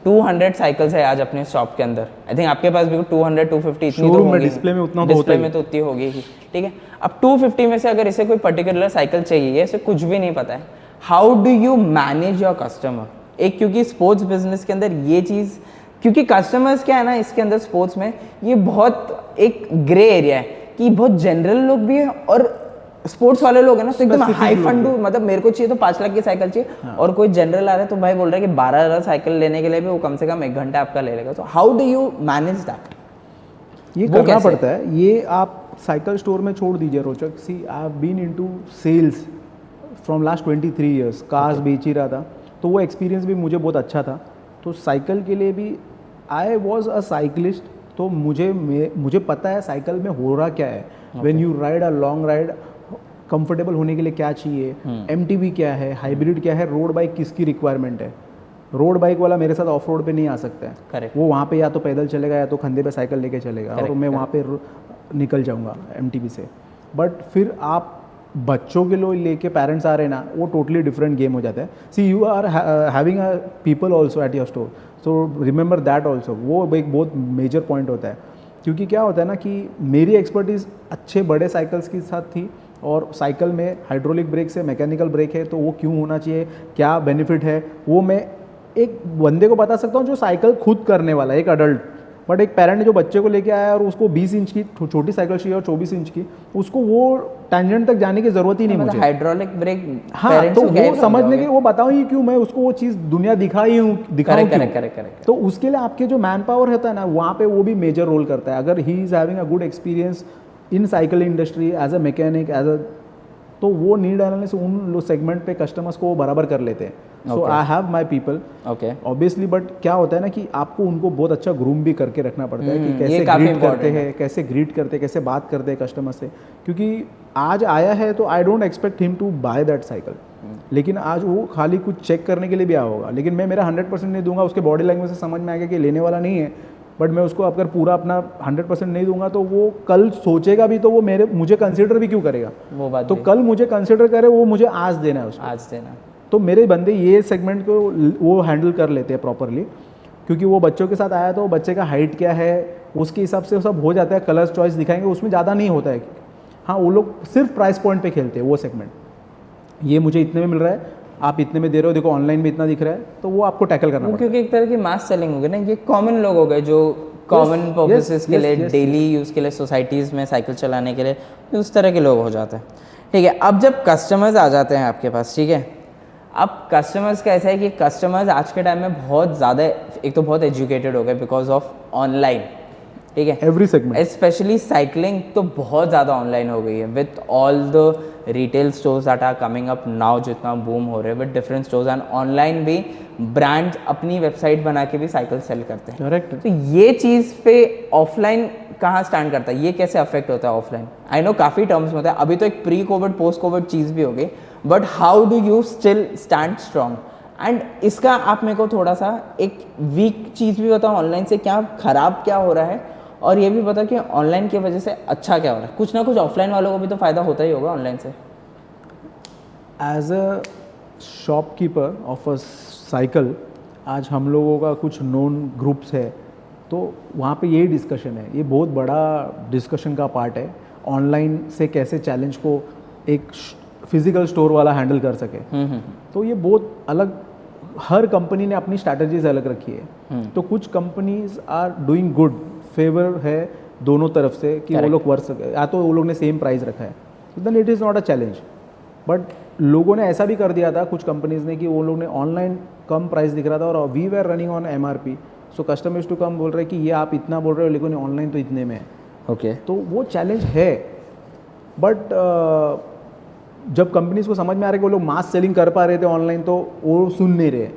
A: 200 साइकिल्स है आज अपने शॉप के अंदर। आई थिंक आपके पास भी 200 250 इतनी तो
B: Showroom में
A: होगी,
B: डिस्प्ले में उतना तो होता
A: डिस्प्ले
B: ही
A: में तो उतनी होगी ही, ठीक है। अब 250 में से अगर इसे कोई पर्टिकुलर साइकिल चाहिए, इसे कुछ भी नहीं पता है, how do you manage your customer? एक क्योंकि स्पोर्ट्स बिजनेस के अंदर ये चीज़, क्योंकि कस्टमर्स क्या है ना इसके अंदर स्पोर्ट्स में, ये बहुत एक ग्रे एरिया है कि बहुत जनरल लोग भी है और स्पोर्ट्स वाले लोग हैं ना तो एकदम
B: Specific
A: हाई
B: लोग
A: फंडू, मतलब मेरे को चाहिए तो 5 लाख की साइकिल चाहिए, और कोई जनरल आ रहा है तो भाई बोल रहा है कि 12,000 साइकिल लेने के लिए भी वो कम से कम 1 घंटा आपका ले लेगा। तो how do you manage that?
B: ये
A: वो
B: करना
A: कैसे?
B: पड़ता है। ये आप साइकिल स्टोर में छोड़ दीजिए Rochak. See I have been into sales from last 23 years, cars बेच ही रहा था, तो वो एक्सपीरियंस भी मुझे बहुत अच्छा था। तो साइकिल के लिए भी आई वॉज अ साइकिलिस्ट, तो मुझे पता है साइकिल में हो रहा क्या है। When you ride a long ride, comfortable होने के लिए क्या चाहिए, एमटीबी क्या है, हाइब्रिड क्या है, रोड बाइक किसकी रिक्वायरमेंट है। रोड बाइक वाला मेरे साथ ऑफ रोड पे नहीं आ सकता है।
A: Correct.
B: वो वहाँ पे या तो पैदल चलेगा या तो कंधे पे साइकिल लेके चलेगा, और
A: Correct,
B: मैं वहाँ पे निकल जाऊँगा एमटीबी से। बट फिर आप बच्चों के लिए लेके पेरेंट्स आ रहे हैं ना, वो टोटली डिफरेंट गेम हो जाता है। See you are having a people also at your store, so remember that also. वो एक बहुत मेजर पॉइंट होता है, क्योंकि क्या होता है ना कि मेरी एक्सपर्टीज़ अच्छे बड़े साइकिल्स के साथ थी, और साइकिल में हाइड्रोलिक ब्रेक से मैकेनिकल ब्रेक है, तो वो क्यों होना चाहिए, क्या बेनिफिट है, वो मैं एक बंदे को बता सकता हूँ जो साइकिल खुद करने वाला है, एक अडल्ट। बट एक पेरेंट जो बच्चे को लेके आया और उसको 20 इंच की छोटी साइकिल चाहिए और 24 इंच की, उसको वो टेंजेंट तक जाने की ज़रूरत ही नहीं मुझे।
A: हाइड्रोलिक ब्रेक,
B: हाँ, तो वो समझने के, वो बताऊँ ही क्यों मैं उसको वो चीज़ दुनिया दिखाऊँ क्यों। तो उसके लिए आपके जो मैन पावर होता है ना, वहाँ पे वो भी मेजर रोल करता है। अगर he is having a good experience in cycle industry as a mechanic, तो वो नीड एनालिसिस उन सेगमेंट पे कस्टमर्स को वो बराबर कर लेते हैं। So I have my people obviously, but क्या होता है ना कि आपको उनको बहुत अच्छा ग्रूम भी करके रखना पड़ता है कि कैसे ग्रीट करते हैं, कैसे बात करते हैं कस्टमर से। क्योंकि आज आया है तो I don't expect him to buy that cycle, लेकिन आज वो खाली कुछ चेक करने के लिए भी आया होगा, लेकिन मैं मेरा 100% नहीं दूंगा। उसके बॉडी लैंग्वेज से समझ में आएगा कि लेने वाला नहीं है, बट मैं उसको अगर पूरा अपना 100% नहीं दूंगा तो वो कल सोचेगा भी, तो वो मुझे कंसिडर भी क्यों करेगा।
A: वो बात
B: तो कल मुझे कंसिडर करे, वो मुझे आज देना है उसको,
A: आज देना।
B: तो मेरे बंदे ये सेगमेंट को वो हैंडल कर लेते हैं प्रॉपरली, क्योंकि वो बच्चों के साथ आया तो बच्चे का हाइट क्या है उसके हिसाब से सब हो जाता है। कलर्स चॉइस दिखाएंगे, उसमें ज़्यादा नहीं होता है। हाँ, वो लोग सिर्फ प्राइस पॉइंट पे खेलते हैं वो सेगमेंट, ये मुझे इतने में मिल रहा है, आप इतने में दे रहे हो, देखो ऑनलाइन में इतना दिख रहा है, तो वो आपको टैकल करना पड़ेगा।
A: क्योंकि एक तरह की मास सेलिंग हो गई ना, ये कॉमन लोग हो गए जो कॉमन पर्पसेस के लिए, डेली यूज़ के लिए, सोसाइटीज़ में साइकिल चलाने के लिए, उस तरह के लोग हो जाते हैं। ठीक है, अब जब कस्टमर्स आ जाते हैं आपके पास, ठीक है, अब कस्टमर्स का ऐसा है कि कस्टमर्स आज के टाइम में बहुत ज़्यादा, एक तो बहुत एजुकेटेड हो गए बिकॉज ऑफ ऑनलाइन, ठीक है,
B: एवरी सेगमेंट,
A: स्पेशली साइकिलिंग तो बहुत ज़्यादा ऑनलाइन हो गई है with all the retail stores that are coming up now, जितना बूम हो रहे हैं with different stores, and online भी ब्रांड्स अपनी वेबसाइट बना के भी साइकिल सेल करते हैं।
B: करेक्ट।
A: तो ये चीज़ पे ऑफलाइन कहाँ स्टैंड करता है, ये कैसे अफेक्ट होता है ऑफलाइन? आई नो काफ़ी टर्म्स में होता है, अभी तो एक प्री कोविड पोस्ट कोविड चीज़ भी हो गई, but how do you still stand strong? And इसका आप मेरे को थोड़ा सा एक वीक चीज़ भी बताओ, ऑनलाइन से क्या खराब क्या हो रहा है, और ये भी पता कि ऑनलाइन की वजह से अच्छा क्या हो रहा है। कुछ ना कुछ ऑफलाइन वालों को भी तो फ़ायदा होता ही होगा ऑनलाइन से।
B: As a shopkeeper of a cycle, आज हम लोगों का कुछ नोन ग्रुप्स है, तो वहाँ पे यही डिस्कशन है, ये बहुत बड़ा डिस्कशन का पार्ट है, ऑनलाइन से कैसे चैलेंज को एक फिजिकल स्टोर वाला हैंडल कर सके। तो ये बहुत अलग, हर कंपनी ने अपनी स्ट्रैटेजीज अलग रखी है। तो कुछ companies are doing good, favour है दोनों तरफ से कि वो लोग वर्क सके, या तो वो लोग ने सेम प्राइस रखा है, then it is not a challenge. But लोगों ने ऐसा भी कर दिया था कुछ कंपनीज ने कि वो लोग ने ऑनलाइन कम प्राइस दिख रहा था और we were running on MRP, so customers टू कम बोल रहे हैं कि ये आप इतना बोल रहे हो लेकिन ऑनलाइन तो इतने में है।
A: ओके,
B: तो वो चैलेंज है। बट जब कंपनीज को समझ में आ रहा है कि वो लोग मास सेलिंग कर पा रहे थे ऑनलाइन, तो वो सुन नहीं रहे।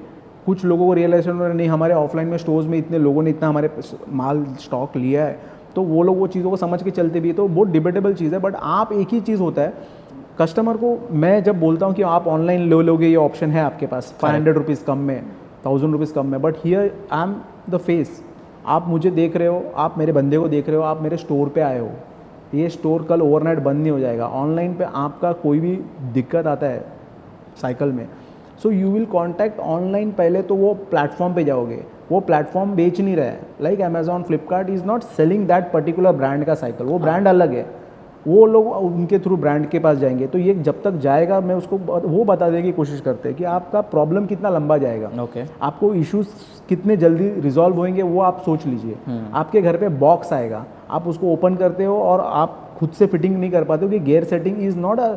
B: कुछ लोगों को रियलाइजेशन हो रहा है नहीं, हमारे ऑफलाइन में स्टोर्स में इतने लोगों ने इतना हमारे माल स्टॉक लिया है, तो वो लोग वो चीज़ों को समझ के चलते भी है। तो बहुत डिबेटेबल चीज़ है। बट आप एक ही चीज़ होता है, कस्टमर को मैं जब बोलता हूँ कि आप ऑनलाइन ले लोगे, ये ऑप्शन है आपके पास 500 रुपीज़ कम में, 1000 रुपीज़ कम में, but here I am the face. आप मुझे देख रहे हो, आप मेरे बंदे को देख रहे हो, आप मेरे स्टोर पे आए हो, ये स्टोर कल ओवरनाइट बंद नहीं हो जाएगा। ऑनलाइन पे आपका कोई भी दिक्कत आता है साइकिल में, so you will contact online, पहले तो वो प्लेटफॉर्म पे जाओगे, वो प्लेटफॉर्म बेच नहीं रहा है. Like Amazon, Flipkart is not selling that particular brand का साइकिल. वो ब्रांड अलग है, वो लोग उनके थ्रू ब्रांड के पास जाएंगे. तो ये जब तक जाएगा, मैं उसको वो बता देने की कोशिश करते हैं कि आपका प्रॉब्लम कितना लंबा जाएगा.
A: ओके.
B: आपको इश्यूज कितने जल्दी रिजॉल्व होंगे वो आप सोच लीजिए. आपके घर पे बॉक्स आएगा, आप उसको ओपन करते हो और आप खुद से फिटिंग नहीं कर पाते हो कि gear setting is not a.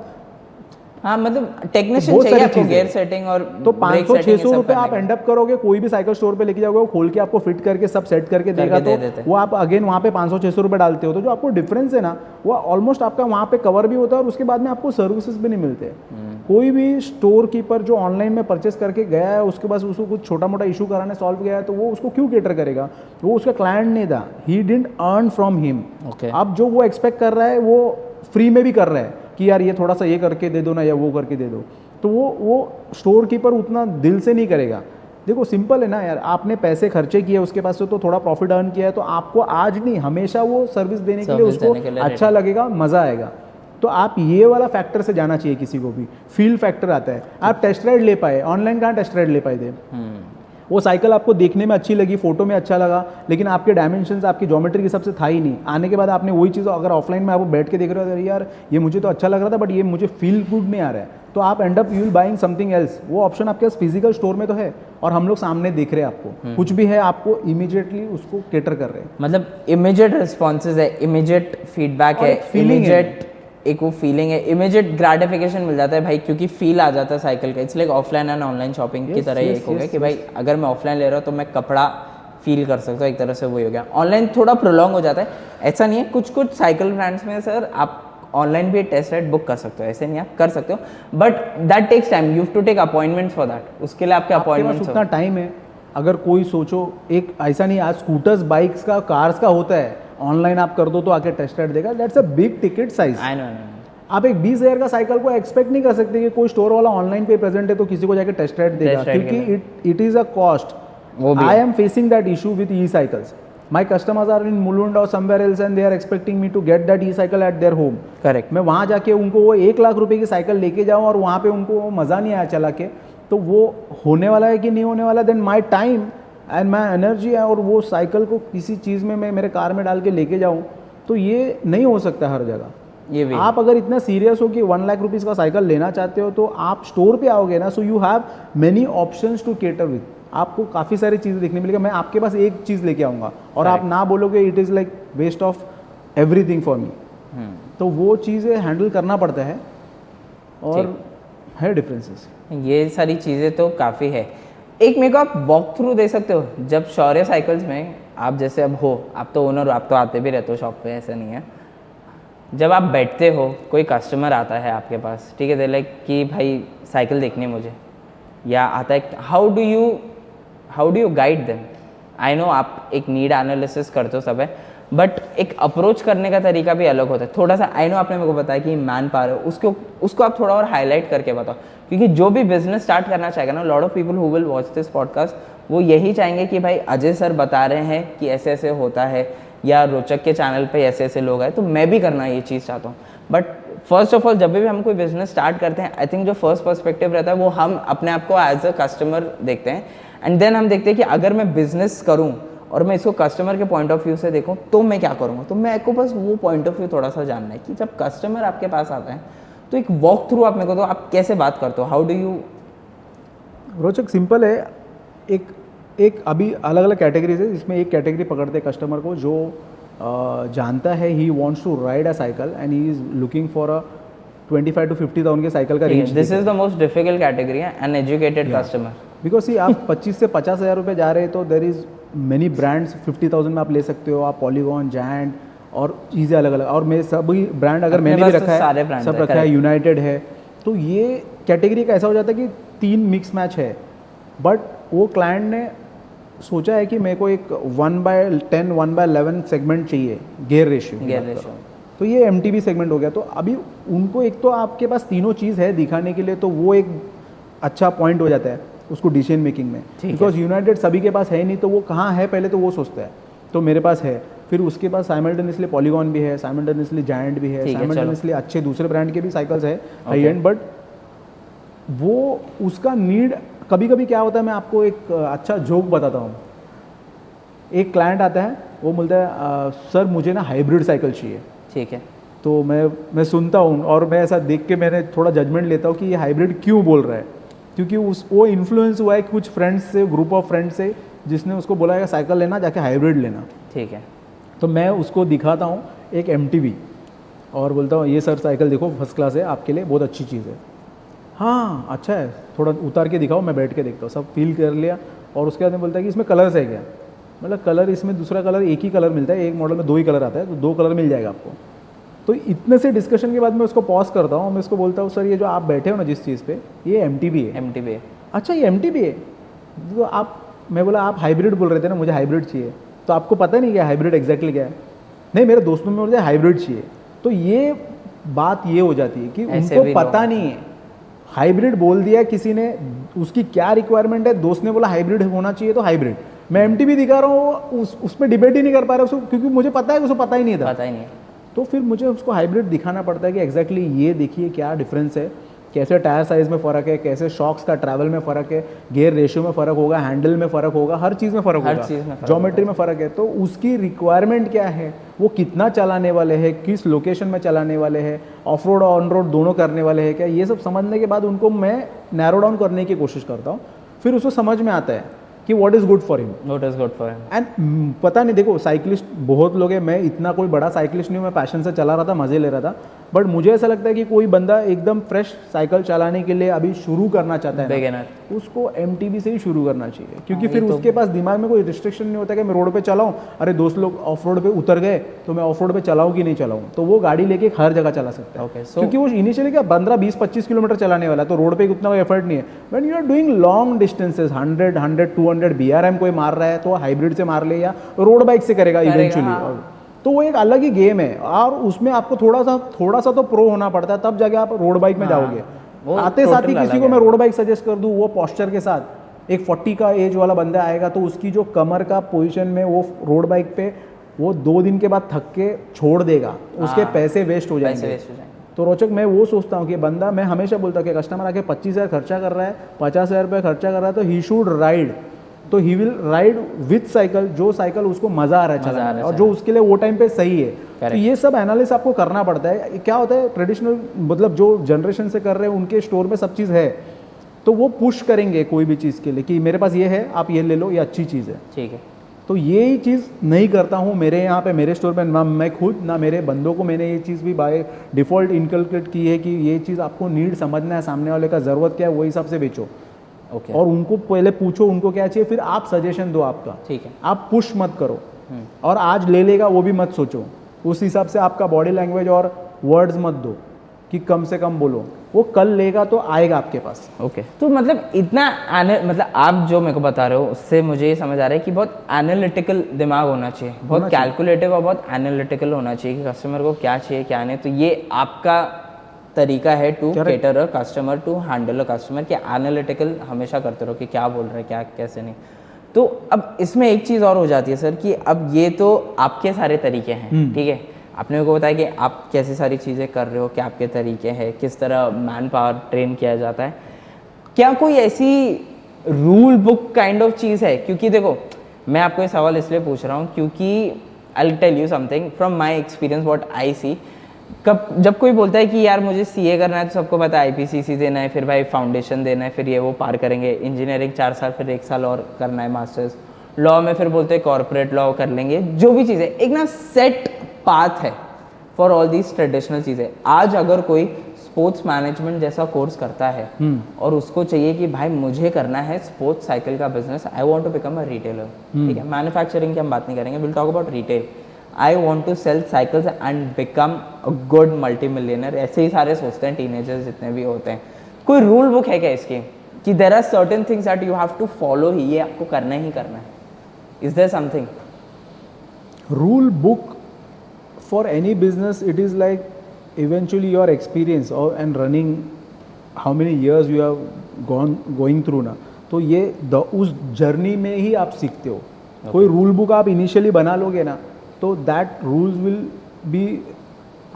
A: हाँ, मतलब टेक्नीशियन चाहिए आपको गियर सेटिंग और
B: तो 500-600 रुपये आप एंड अप करोगे, कोई भी साइकिल स्टोर पे लेके जाओगे, वो खोल के आपको फिट करके सब सेट करके देगा. तो वो आप अगेन वहाँ पे 500-600 रुपये डालते हो, तो जो आपको डिफरेंस है ना, वो ऑलमोस्ट आपका वहाँ पे कवर भी होता है और उसके बाद में आपको सर्विसेज भी नहीं मिलते. कोई भी स्टोर कीपर जो ऑनलाइन में परचेस करके गया है, उसके पास उसको कुछ छोटा मोटा इशू कराने सॉल्व गया है, तो वो उसको क्यों केटर करेगा? वो उसका क्लाइंट नहीं था, he didn't earn from him. अब जो वो एक्सपेक्ट कर रहा है वो फ्री में भी कर रहा है कि यार ये थोड़ा सा ये करके दे दो ना, या वो करके दे दो. तो वो स्टोर कीपर उतना दिल से नहीं करेगा. देखो सिंपल है ना यार, आपने पैसे खर्चे किए उसके पास से, तो थोड़ा प्रॉफिट अर्न किया है, तो आपको आज नहीं हमेशा वो सर्विस देने के लिए उसको अच्छा लगेगा, मज़ा आएगा. तो आप ये वाला फैक्टर से जाना चाहिए किसी को भी. फील फैक्टर आता है. आप टेस्ट राइड ले पाए, ऑनलाइन कहाँ टेस्ट राइड ले पाए थे? वो साइकिल आपको देखने में अच्छी लगी, फोटो में अच्छा लगा, लेकिन आपके डायमेंशंस, आपकी ज्योमेट्री के हिसाब से था ही नहीं. आने के बाद आपने वही चीज़ अगर ऑफलाइन में आप बैठ के देख रहे हो, यार ये मुझे तो अच्छा लग रहा था बट ये मुझे फील गुड नहीं आ रहा है, तो आप and up you buying something else. वो ऑप्शन आपके पास फिजिकल स्टोर में तो है और हम लोग सामने देख रहे हैं आपको. कुछ भी है, आपको इमीडिएटली उसको केटर कर रहे हैं.
A: मतलब इमीडिएट रिस्पॉन्सेज है, इमीडिएट फीडबैक है, इमीडिएट एक वो फीलिंग है, इमीडिएट ग्रेटिफिकेशन मिल जाता है भाई, क्योंकि फील आ जाता है साइकिल का. इसलिए ऑफलाइन एंड ऑनलाइन शॉपिंग की तरह एक हो गया कि भाई अगर मैं ऑफलाइन ले रहा हूँ तो मैं कपड़ा फील कर सकता हूँ, एक तरह से वही हो गया. ऑनलाइन थोड़ा प्रोलॉन्ग हो जाता है, ऐसा नहीं है. कुछ कुछ साइकिल ब्रांड्स में सर आप ऑनलाइन भी टेस्ट राइड बुक कर सकते हो, ऐसे नहीं आप कर सकते हो, but that takes time. You have to take appointments for that. उसके लिए आपके अपॉइंटमेंट्स
B: उतना टाइम है. अगर कोई सोचो, एक ऐसा नहीं, आज स्कूटर्स, बाइक्स का, कार्स का होता है, ऑनलाइन आप कर दो तो आके टेस्ट राइड देगा. That's a big ticket size.
A: I know.
B: आप एक 20,000 का साइकिल को एक्सपेक्ट नहीं कर सकते कि कोई स्टोर वाला ऑनलाइन पे प्रेजेंट है तो किसी को जाके टेस्ट राइड देगा, क्योंकि it is a cost. I am facing that issue with e cycles. My customers are in Mulund और somewhere else and they are expecting me to get that e cycle at their home.
A: Correct.
B: मैं वहाँ जाके उनको वो 1 लाख रुपए की साइकिल लेके जाऊँ और वहाँ पे उनको वो मज़ा नहीं आया चला के, तो वो होने वाला है कि नहीं होने वाला. Then my time and my energy है, और वो साइकिल को किसी चीज़ में मैं मेरे कार में डाल के लेके जाऊँ, तो ये नहीं हो सकता हर जगह.
A: ये भी
B: आप अगर इतना सीरियस हो कि 1 लाख रुपीज़ का साइकिल लेना चाहते हो, तो आप स्टोर पे आओगे ना, so you have many options to cater with. आपको काफ़ी सारी चीज़ें देखने मिलेगा. मैं आपके पास एक चीज़ लेके आऊँगा और आप ना बोलोगे it is like waste of everything for me. तो वो चीज़ें हैंडल करना पड़ता है और है डिफरेंसेस.
A: ये सारी चीज़ें तो काफ़ी है. एक मेरे को आप वॉक थ्रू दे सकते हो, जब शौर्य साइकिल्स में आप जैसे अब हो, आप तो ओनर हो, आप तो आते भी रहते हो शॉप पे, ऐसा नहीं है. जब आप बैठते हो, कोई कस्टमर आता है आपके पास, ठीक है, दे लाइक कि भाई साइकिल देखनी है मुझे, या आता है, how do you guide them? I know आप एक नीड एनालिसिस करते हो सब है, बट एक अप्रोच करने का तरीका भी अलग होता है थोड़ा सा. आई नो आपने मेरे को बताया कि मैन पावर है, उसको आप थोड़ा और हाईलाइट करके बताओ, क्योंकि जो भी बिजनेस स्टार्ट करना चाहेगा ना, lot of people who will watch this podcast, वो यही चाहेंगे कि भाई अजय सर बता रहे हैं कि ऐसे ऐसे होता है, या रोचक के चैनल पे ऐसे ऐसे लोग आए, तो मैं भी करना ये चीज़ चाहता हूँ. बट फर्स्ट ऑफ ऑल जब भी हम कोई बिजनेस स्टार्ट करते हैं, आई थिंक जो फर्स्ट पर्सपेक्टिव रहता है वो हम अपने आप को एज अ कस्टमर देखते हैं, एंड देन हम देखते हैं कि अगर मैं बिजनेस करूँ और मैं इसको कस्टमर के पॉइंट ऑफ व्यू से देखूँ तो मैं क्या करूँगा. तो मेरे को बस वो पॉइंट ऑफ व्यू थोड़ा सा जानना है कि जब कस्टमर आपके पास आता है तो एक वॉक थ्रू आप मेरे को, तो आप कैसे बात करते हो, हाउ डू यू?
B: रोचक सिंपल है. एक अभी अलग अलग कैटेगरीज है, जिसमें एक कैटेगरी पकड़ते हैं कस्टमर को जो जानता है ही wants to ride a cycle and he is looking for a 25,000 to 50,000 के साइकिल का range.
A: This is the most difficult category है, an educated customer.
B: Because see आप 25 से 50,000 रुपये जा रहे हैं, तो देर इज़ मेनी ब्रांड्स. 50,000 में आप ले सकते हो, आप पॉलीगॉन, जायंट और चीज़ें अलग अलग. और मैं सभी ब्रांड अगर मैंने भी रखा है, सब रखा है, यूनाइटेड है. तो ये कैटेगरी का ऐसा हो जाता है कि 3 मिक्स मैच है. बट वो क्लाइंट ने सोचा है कि मेरे को एक 1/10, 1/11 सेगमेंट चाहिए गियर रेशियो. तो ये MTB सेगमेंट हो गया. तो अभी उनको एक तो आपके पास तीनों चीज़ है दिखाने के लिए, तो वो एक अच्छा पॉइंट हो जाता है उसको डिसीजन मेकिंग में. बिकॉज यूनाइटेड सभी के पास है नहीं, तो वो कहाँ है पहले तो वो सोचता है, तो मेरे पास है. फिर उसके पास साइमल्टेनियसली पॉलीगॉन भी है, साइमल्टेनियसली जायंट भी है, साइमल्टेनियसली अच्छे दूसरे ब्रांड के भी साइकिल्स है हाई एंड. बट वो उसका नीड कभी कभी क्या होता है, मैं आपको एक अच्छा जोक बताता हूँ. एक क्लाइंट आता है, वो बोलता है सर मुझे ना हाइब्रिड साइकिल चाहिए।
A: ठीक है।
B: तो मैं सुनता हूँ और मैं ऐसा देख के मैंने थोड़ा जजमेंट लेता हूँ कि ये हाइब्रिड क्यों बोल रहा है, क्योंकि वो इन्फ्लुएंस हुआ है कुछ फ्रेंड्स से, ग्रुप ऑफ फ्रेंड्स से, जिसने उसको बोला है साइकिल लेना जाके हाइब्रिड लेना।
A: ठीक है।
B: तो मैं उसको दिखाता हूँ एक MTV और बोलता हूँ ये सर साइकिल देखो फर्स्ट क्लास है, आपके लिए बहुत अच्छी चीज़ है। हाँ अच्छा है, थोड़ा उतार के दिखाओ, मैं बैठ के देखता हूँ। सब फील कर लिया और उसके बाद में बोलता है कि इसमें कलर्स है क्या, मतलब कलर इसमें दूसरा कलर एक ही कलर मिलता है, एक मॉडल में 2 ही कलर आता है, तो 2 कलर मिल जाएगा आपको। तो इतने से डिस्कशन के बाद मैं उसको पॉज करता हूँ, मैं उसको बोलता हूँ सर ये जो आप बैठे हो ना जिस चीज़ पे, ये MTV है।
A: MTV है।
B: अच्छा ये MTV है, तो मैं बोला आप हाइब्रिड बोल रहे थे ना, मुझे हाइब्रिड चाहिए, तो आपको पता नहीं क्या हाइब्रिड एग्जैक्टली क्या है? नहीं मेरे दोस्तों में मुझे हाइब्रिड चाहिए। तो ये बात ये हो जाती है कि
A: ऐसे
B: उनको
A: भी
B: पता
A: लोग
B: नहीं है, हाइब्रिड बोल दिया किसी ने, उसकी क्या रिक्वायरमेंट है, दोस्त ने बोला हाइब्रिड होना चाहिए तो हाइब्रिड। मैं MTV दिखा रहा हूँ, उस पर डिबेट ही नहीं कर पा रहा उसको, क्योंकि मुझे पता है उसको पता ही नहीं था।
A: पता ही नहीं है।
B: तो फिर मुझे उसको हाइब्रिड दिखाना पड़ता है कि एग्जैक्टली ये देखिए क्या डिफरेंस है, कैसे टायर साइज़ में फ़र्क है, कैसे शॉक्स का ट्रैवल में फ़र्क है, गियर रेशियो में फ़र्क होगा, हैंडल में फ़र्क होगा, हर चीज़ में फ़र्क
A: हर
B: होगा,
A: चीज़ में फ़र्क
B: ज्योमेट्री में फ़र्क है। तो उसकी रिक्वायरमेंट क्या है, वो कितना चलाने वाले हैं, किस लोकेशन में चलाने वाले हैं, ऑफ रोड और ऑन रोड दोनों करने वाले हैं क्या, ये सब समझने के बाद उनको मैं नैरो डाउन करने की कोशिश करता हूँ। फिर उसको समझ में आता है कि what is good for him,
A: what is good for him.
B: And पता नहीं, देखो साइकिलिस्ट बहुत लोग हैं, मैं इतना कोई बड़ा साइकिलिस्ट नहीं हूँ, मैं पैशन से चला रहा था, मज़े ले रहा था। बट मुझे ऐसा लगता है कि कोई बंदा एकदम फ्रेश साइकिल चलाने के लिए अभी शुरू करना चाहता है
A: बिगिनर,
B: उसको MTV से ही शुरू करना चाहिए, क्योंकि
A: हाँ,
B: फिर
A: ये तो
B: उसके पास दिमाग में कोई रिस्ट्रिक्शन नहीं होता कि मैं रोड पे चलाऊं, अरे दोस्त लोग ऑफ रोड पे उतर गए तो मैं ऑफ रोड पे चलाऊं कि नहीं चलाऊं, तो वो गाड़ी लेके हर जगह चला सकता है।
A: Okay, so-
B: क्योंकि वो इनिशियली क्या 15, 20, 25 किलोमीटर चलाने वाला है, तो रोड पे उतना एफर्ट नहीं है। When you are doing long distances 100, 200 BRM कोई मार रहा है तो हाइब्रिड से मार ले या रोड बाइक से करेगा इवेंचुअली,
A: हाँ।
B: तो वो एक अलग ही गेम है और उसमें आपको थोड़ा सा तो प्रो होना पड़ता है, तब जाके आप रोड बाइक में जाओगे।
A: वो
B: आते साथ ही
A: total
B: किसी
A: अलग
B: को मैं
A: है।
B: रोड बाइक सजेस्ट कर दूं, वो पोस्चर के साथ एक 40 का एज वाला बंदा आएगा तो उसकी जो कमर का पोजीशन में वो रोड बाइक पे वो 2 दिन के बाद थक के छोड़ देगा, उसके
A: हाँ,
B: पैसे वेस्ट हो
A: पैसे
B: जाएंगे।
A: वेस्ट हो जाएंगे।
B: तो रोचक मैं वो सोचता हूँ कि बंदा, मैं हमेशा बोलता हूँ कि कस्टमर आके 25,000 खर्चा कर रहा है, 50,000 रुपये खर्चा कर रहा है, तो ही शुड राइड, तो he will ride with cycle, जो साइकिल उसको मज़ा आ रहा है
A: मज़ा आ
B: चलाने
A: रहा
B: में
A: है
B: और जो उसके लिए वो टाइम पे सही है। तो
A: Correct.
B: ये सब एनालिसिस आपको करना पड़ता है। क्या होता है ट्रेडिशनल, मतलब जो जनरेशन से कर रहे हैं उनके स्टोर में सब चीज़ है, तो वो पुश करेंगे कोई भी चीज़ के लिए कि मेरे पास ये है, आप ये ले लो, ये अच्छी चीज़ है।
A: ठीक है।
B: तो यही चीज़ नहीं करता हूँ मेरे यहाँ पे, मेरे स्टोर पे, ना मैं खुद ना मेरे बंदों को मैंने ये चीज़ भी बाय डिफ़ॉल्ट इनकलकेट की है कि ये चीज़ आपको नीड समझना है, सामने वाले का ज़रूरत क्या है, वही हिसाब से बेचो।
A: ओके।
B: और उनको पहले पूछो उनको क्या चाहिए, फिर आप सजेशन दो आपका।
A: ठीक है।
B: आप पुश मत करो और आज ले लेगा वो भी मत सोचो, उस हिसाब से आपका बॉडी लैंग्वेज और वर्ड्स मत दो कि कम से कम बोलो, वो कल लेगा तो आएगा आपके पास।
A: ओके। तो मतलब इतना मतलब आप जो मेरे को बता रहे हो उससे मुझे ये समझ आ रहा है कि बहुत एनालिटिकल दिमाग होना चाहिए, बहुत कैलकुलेटिव और बहुत एनालिटिकल होना चाहिए कि कस्टमर को क्या चाहिए क्या नहीं। तो ये आपका तरीका है to cater a customer, to handle a customer, कि एनालिटिकल हमेशा करते रहो कि क्या बोल रहे हैं, क्या कैसे नहीं। तो अब इसमें एक चीज़ और हो जाती है सर कि अब ये तो आपके सारे तरीके हैं, ठीक है, आपने मेरे को बताया कि आप कैसे सारी चीज़ें कर रहे हो, क्या आपके तरीके हैं, किस तरह मैन पावर ट्रेन किया जाता है। क्या कोई ऐसी रूल बुक काइंड ऑफ चीज़ है? क्योंकि देखो मैं आपको ये सवाल इसलिए पूछ रहा हूँ क्योंकि I will tell you something from my experience what I see. जब कोई बोलता है कि यार मुझे CA करना है तो सबको पता है IPCC देना है, फिर भाई फाउंडेशन देना है, फिर ये वो पार करेंगे, इंजीनियरिंग 4 साल, फिर 1 साल और करना है मास्टर्स, लॉ में फिर बोलते हैं कॉर्पोरेट लॉ कर लेंगे, जो भी चीज़ें एक ना सेट पाथ है फॉर ऑल दीज ट्रेडिशनल चीज़ें। आज अगर कोई स्पोर्ट्स मैनेजमेंट जैसा कोर्स करता है और उसको चाहिए कि भाई मुझे करना है स्पोर्ट्स साइकिल का business, I want to become a retailer, ठीक है, मैन्युफैक्चरिंग की हम बात नहीं करेंगे, will talk about retail, I want to sell cycles and become a good multimillionaire, ऐसे ही सारे सोचते हैं टीनेजर्स जितने भी होते हैं। कोई रूल बुक है क्या इसकी कि there are certain things that you have to follow, ही ये आपको करना ही करना है? Is there something
B: rule book for any business? It is like eventually your experience or and running how many years you have going through ना, तो ये उस जर्नी में ही आप सीखते हो। कोई रूल बुक आप इनिशियली बना लोगे ना तो दैट रूल्स विल बी,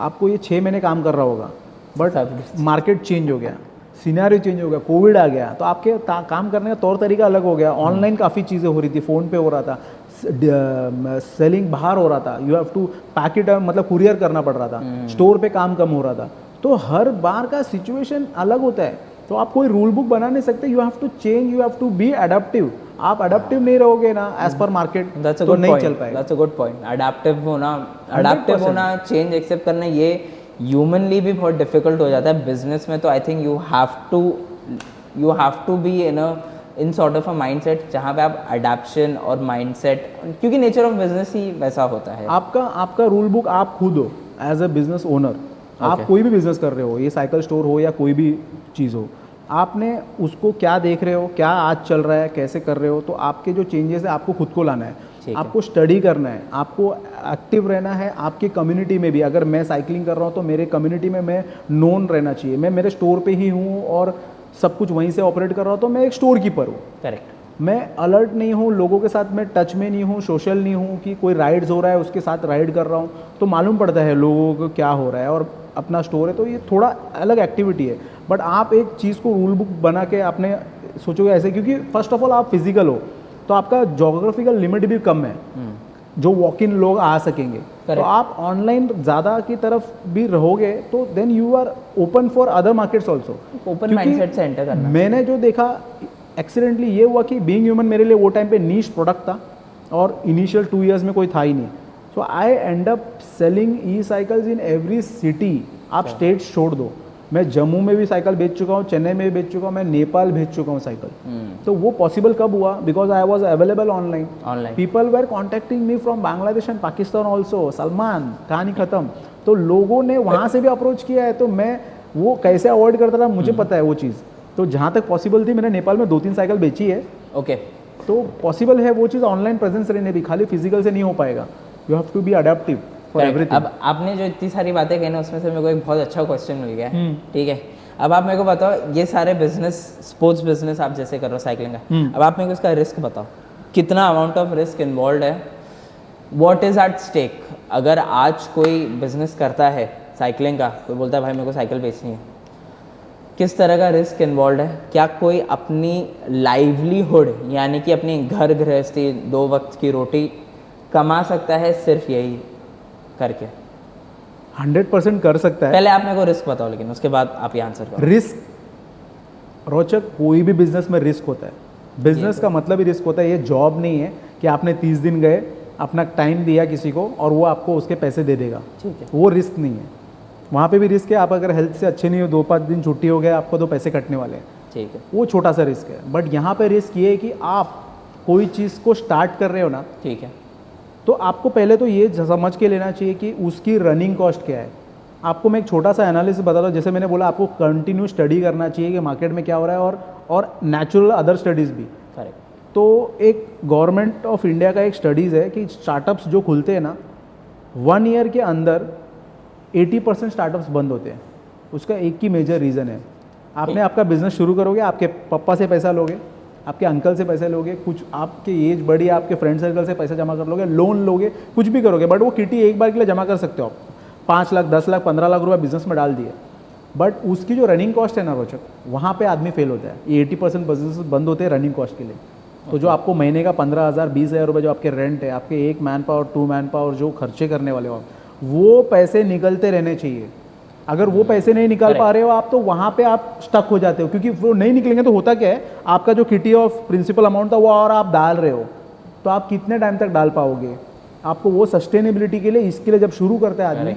B: आपको ये 6 महीने काम कर रहा होगा, बट मार्केट चेंज हो गया, सिनेरियो चेंज हो गया, कोविड आ गया, तो आपके काम करने का तौर तरीका अलग हो गया, ऑनलाइन काफ़ी चीज़ें हो रही थी, फ़ोन पे हो रहा था, सेलिंग बाहर हो रहा था, you have to pack it, मतलब कुरियर करना पड़ रहा था, स्टोर पे काम कम हो रहा था। तो हर बार का सिचुएशन अलग होता है, तो आप कोई रूल बुक बना नहीं सकते, you have to change, you have to be adaptive. आप अडेप्टिव नहीं रहोगे ना एज पर मार्केट, तो नहीं चल पाएगा।
A: That's a good point. Adaptive होना, चेंज एक्सेप्ट करना, ये ह्यूमनली भी बहुत डिफिकल्ट हो जाता है। बिजनेस में तो I think you have to be in sort of a mindset जहाँ पे आप अडेप्शन और माइंडसेट, क्योंकि नेचर ऑफ बिजनेस ही वैसा होता है।
B: आपका रूल बुक आप खुद हो एज अ बिजनेस ओनर। आप कोई भी बिजनेस कर रहे हो, ये साइकिल स्टोर हो या कोई भी चीज़ हो, आपने उसको क्या देख रहे हो, क्या आज चल रहा है, कैसे कर रहे हो, तो आपके जो चेंजेस है आपको खुद को लाना है, आपको स्टडी करना है, आपको एक्टिव रहना है आपकी कम्युनिटी में भी। अगर मैं साइकिलिंग कर रहा हूँ तो मेरे कम्युनिटी में मैं नोन रहना चाहिए। मैं मेरे स्टोर पे ही हूँ और सब कुछ वहीं से ऑपरेट कर रहा हूँ, तो मैं एक स्टोर कीपर हूँ।
A: करेक्ट।
B: मैं अलर्ट नहीं हूँ, लोगों के साथ मैं टच में नहीं हूँ, सोशल नहीं हूँ कि कोई राइड्स हो रहा है उसके साथ राइड कर रहा हूँ, तो मालूम पड़ता है लोगों को क्या हो रहा है। और अपना स्टोर है तो ये थोड़ा अलग एक्टिविटी है। बट आप एक चीज़ को रूल बुक बना के आपने सोचोगे ऐसे, क्योंकि फर्स्ट ऑफ ऑल आप फिजिकल हो तो आपका जोग्राफिकल लिमिट भी कम है जो वॉक इन लोग आ सकेंगे। तो आप ऑनलाइन ज़्यादा की तरफ भी रहोगे तो then you are open for other markets also.
A: Open mindset से एंटर करना।
B: मैंने जो देखा एक्सीडेंटली ये हुआ कि बीइंग ह्यूमन मेरे लिए वो टाइम पे नीश प्रोडक्ट था और इनिशियल 2 years में कोई था ही नहीं। So I end up selling e cycles in every city. आप स्टेट छोड़ दो, मैं जम्मू में भी साइकिल बेच चुका हूँ, चेन्नई में भी बेच चुका हूँ, मैं नेपाल भेज चुका हूँ साइकिल। तो वो पॉसिबल कब हुआ? Because I was available online. People were contacting me from Bangladesh and Pakistan also. Salman, कहानी खत्म। तो लोगों ने वहाँ से भी अप्रोच किया है, तो मैं वो कैसे अवॉइड करता था मुझे पता है वो चीज़। तो जहाँ तक पॉसिबल थी मैंने नेपाल में 2-3 साइकिल बेची है।
A: ओके।
B: तो पॉसिबल है वो चीज़ ऑनलाइन प्रेजेंस रहने भी, खाली फिजिकल से नहीं हो पाएगा। You have to be adaptive for everything.
A: अब आपने जो इतनी सारी बातें कही ना, उसमें से मेरे को एक बहुत अच्छा क्वेश्चन मिल गया है। ठीक है, अब आप मेरे को बताओ, ये सारे बिजनेस, स्पोर्ट्स बिजनेस आप जैसे कर रहे हो साइकिलिंग का, अब आप मेरे को इसका रिस्क बताओ, कितना अमाउंट ऑफ रिस्क इन्वॉल्व है? What is at stake? अगर आज कोई बिजनेस करता है साइकिलिंग का, कोई बोलता है भाई मेरे को साइकिल बेचनी है, किस तरह का रिस्क इन्वॉल्व है? क्या कोई अपनी लाइवलीहुड यानी कि अपनी घर गृहस्थी 2 वक्त की रोटी कमा सकता है सिर्फ यही करके?
B: 100% कर सकता है।
A: पहले आप मेरे को रिस्क बताओ, लेकिन उसके बाद आप ये आंसर करो।
B: रिस्क रोचक, कोई भी बिजनेस में रिस्क होता है। बिजनेस का मतलब ही रिस्क होता है। ये जॉब नहीं है कि आपने 30 दिन गए, अपना टाइम दिया किसी को और वो आपको उसके पैसे दे देगा।
A: ठीक है,
B: वो रिस्क नहीं है। वहाँ पे भी रिस्क है, आप अगर हेल्थ से अच्छे नहीं हो, 2-5 दिन छुट्टी हो गया, आपको तो पैसे कटने वाले हैं।
A: ठीक है,
B: वो छोटा सा रिस्क है। बट यहाँ पे रिस्क ये है कि आप कोई चीज़ को स्टार्ट कर रहे हो ना,
A: ठीक है,
B: तो आपको पहले तो ये समझ के लेना चाहिए कि उसकी रनिंग कॉस्ट क्या है। आपको मैं एक छोटा सा एनालिसिस बता रहा हूँ। जैसे मैंने बोला, आपको कंटिन्यू स्टडी करना चाहिए कि मार्केट में क्या हो रहा है, और नेचुरल अदर स्टडीज़ भी।
A: करेक्ट।
B: तो एक गवर्नमेंट ऑफ इंडिया का एक स्टडीज़ है कि स्टार्टअप्स जो खुलते हैं ना, 1 year के अंदर 80% स्टार्टअप्स बंद होते हैं। उसका एक ही मेजर रीज़न है, आपने आपका बिजनेस शुरू करोगे, आपके पापा से पैसा लोगे, आपके अंकल से पैसे लोगे, कुछ आपके एज बड़ी है, आपके फ्रेंड सर्कल से पैसा जमा कर लोगे, लोन लोगे, कुछ भी करोगे, बट वो किटी एक बार के लिए जमा कर सकते हो आप। 5 लाख, 10 लाख, 15 लाख रुपए बिजनेस में डाल दिए, बट उसकी जो रनिंग कॉस्ट है ना रोचक, वहाँ पे आदमी फेल होता है। ये 80% बिजनेस बंद होते हैं रनिंग कॉस्ट के लिए। तो जो आपको महीने का 15,000, 20,000 रुपये जो आपके रेंट है, आपके 1 मैन पावर, 2 मैन पावर जो खर्चे करने वाले हो आप, वो पैसे निकलते रहने चाहिए। अगर वो पैसे नहीं निकाल पा रहे हो आप, तो वहाँ पे आप स्टक हो जाते हो, क्योंकि वो नहीं निकलेंगे तो होता क्या है, आपका जो किटी ऑफ प्रिंसिपल अमाउंट था वो और आप डाल रहे हो, तो आप कितने टाइम तक डाल पाओगे? आपको वो सस्टेनेबिलिटी के लिए, इसके लिए जब शुरू करते हैं आदमी,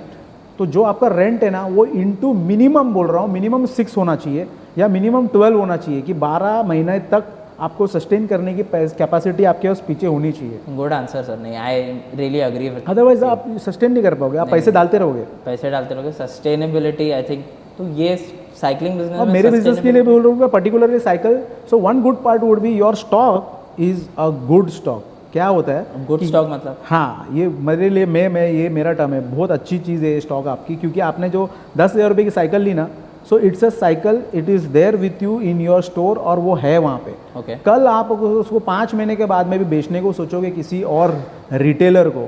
B: तो जो आपका रेंट है ना, वो इनटू मिनिमम, बोल रहा हूँ मिनिमम 6 होना चाहिए या मिनिमम 12 होना चाहिए, कि 12 महीने तक आपको सस्टेन करने की कैपेसिटी आपके पास पीछे होनी चाहिए।
A: Good answer sir. नहीं, I really agree with.
B: Otherwise आप सस्टेन नहीं कर पाओगे, आप पैसे डालते रहोगे।
A: पैसे डालते रहोगे, सस्टेनेबिलिटी आई थिंक, तो ये साइकिलिंग बिजनेस
B: और मेरे बिजनेस के लिए बोल रहा हूँ particularly cycle. So one good part would be your stock is a good stock. क्या होता है
A: गुड स्टॉक मतलब?
B: हाँ, ये मेरे लिए, मैं ये मेरा टर्म है, बहुत अच्छी चीज़ है स्टॉक आपकी, क्योंकि आपने जो 10,000 रुपये की साइकिल ली ना, so it's a cycle, it is there with you in your store, और वो है वहाँ पे।
A: Okay.
B: कल आप उसको 5 महीने के बाद में भी बेचने को सोचोगे किसी और रिटेलर को,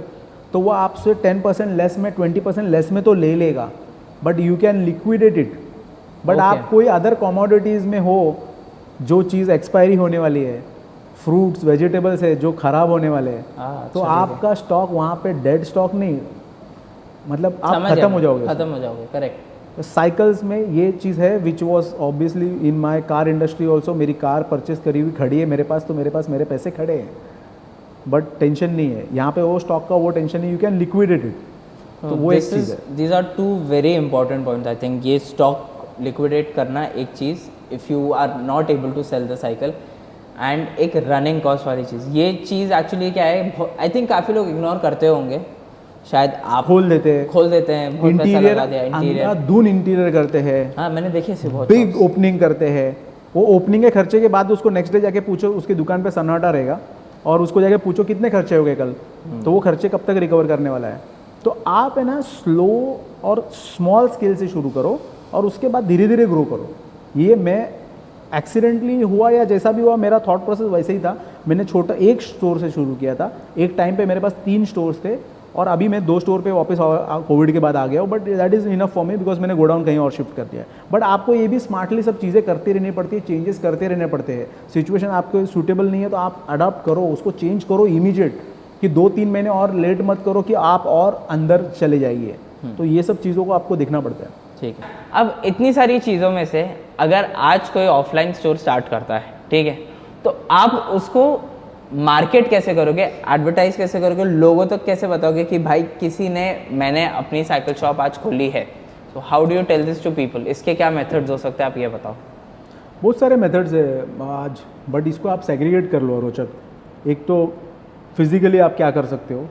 B: तो वो आपसे 10% लेस में, 20% लेस में तो ले लेगा, but you can liquidate it. But आप कोई अदर कमोडिटीज़ में हो, जो चीज़ एक्सपायरी होने वाली है, फ्रूट्स वेजिटेबल्स है जो ख़राब होने वाले हैं,
A: हाँ,
B: तो
A: अच्छा, ठीक है।
B: आपका स्टॉक वहाँ पे डेड स्टॉक नहीं, मतलब आप
A: समझ
B: ख़त्म
A: गया
B: हो
A: मैं,
B: जाओगे।
A: खत्म हो जाओगे, करेक्ट।
B: तो साइकिल्स में ये चीज़ है which was obviously in my car industry also. मेरी कार परचेस करी हुई खड़ी है मेरे पास, तो मेरे पास मेरे पैसे खड़े हैं, बट टेंशन नहीं है यहाँ पे, वो स्टॉक का वो टेंशन नहीं, यू कैन लिक्विडेट इट। तो वो एक चीज़ है।
A: These are two very important point I think. ये स्टॉक लिक्विडेट करना एक चीज़, if you are not able to sell the cycle, and एक रनिंग कॉस्ट वाली चीज़, ये चीज़ एक्चुअली क्या है, आई थिंक काफ़ी लोग इग्नोर करते होंगे, शायद आप
B: खोल देते हैं,
A: खोल देते हैं, बहुत पैसा
B: इंटीरियर
A: लगा दिया इंटीरियर।
B: अंधाधुन इंटीरियर करते हैं,
A: हाँ मैंने देखे से बहुत
B: बिग ओपनिंग करते हैं। वो ओपनिंग के खर्चे के बाद उसको नेक्स्ट डे जाके पूछो, उसकी दुकान पे सन्नाटा रहेगा, और उसको जाके पूछो कितने खर्चे हो गए कल, तो वो खर्चे कब तक रिकवर करने वाला है। तो आप है ना स्लो और स्मॉल स्केल से शुरू करो, और उसके बाद धीरे धीरे ग्रो करो। ये मैं एक्सीडेंटली हुआ या जैसा भी हुआ, मेरा थॉट प्रोसेस वैसे ही था। मैंने छोटा एक स्टोर से शुरू किया था, एक टाइम पे मेरे पास 3 स्टोर्स थे, और अभी मैं 2 स्टोर पे वापस कोविड के बाद आ गया हूँ, but that is enough for me because मैंने गोडाउन कहीं और शिफ्ट कर दिया है। बट आपको ये भी स्मार्टली सब चीज़ें करती रहनी पड़ती है, चेंजेस करते रहने पड़ते हैं। सिचुएशन आपको सूटेबल नहीं है तो आप अडॉप्ट करो, उसको चेंज करो इमीडिएट, कि 2-3 महीने और लेट मत करो कि आप और अंदर चले जाइए। तो ये सब चीज़ों को आपको देखना पड़ता है।
A: ठीक है। अब इतनी सारी चीज़ों में से अगर आज कोई ऑफलाइन स्टोर स्टार्ट करता है, ठीक है, तो आप उसको मार्केट कैसे करोगे, एडवर्टाइज कैसे करोगे, लोगों तक कैसे बताओगे कि भाई मैंने अपनी साइकिल शॉप आज खोली है। तो how do you tell this to people, इसके क्या मेथड्स हो सकते हैं, आप ये बताओ।
B: बहुत सारे मेथड्स है आज, बट इसको आप सेग्रीगेट कर लो रोचक। एक तो फिजिकली आप क्या कर सकते हो,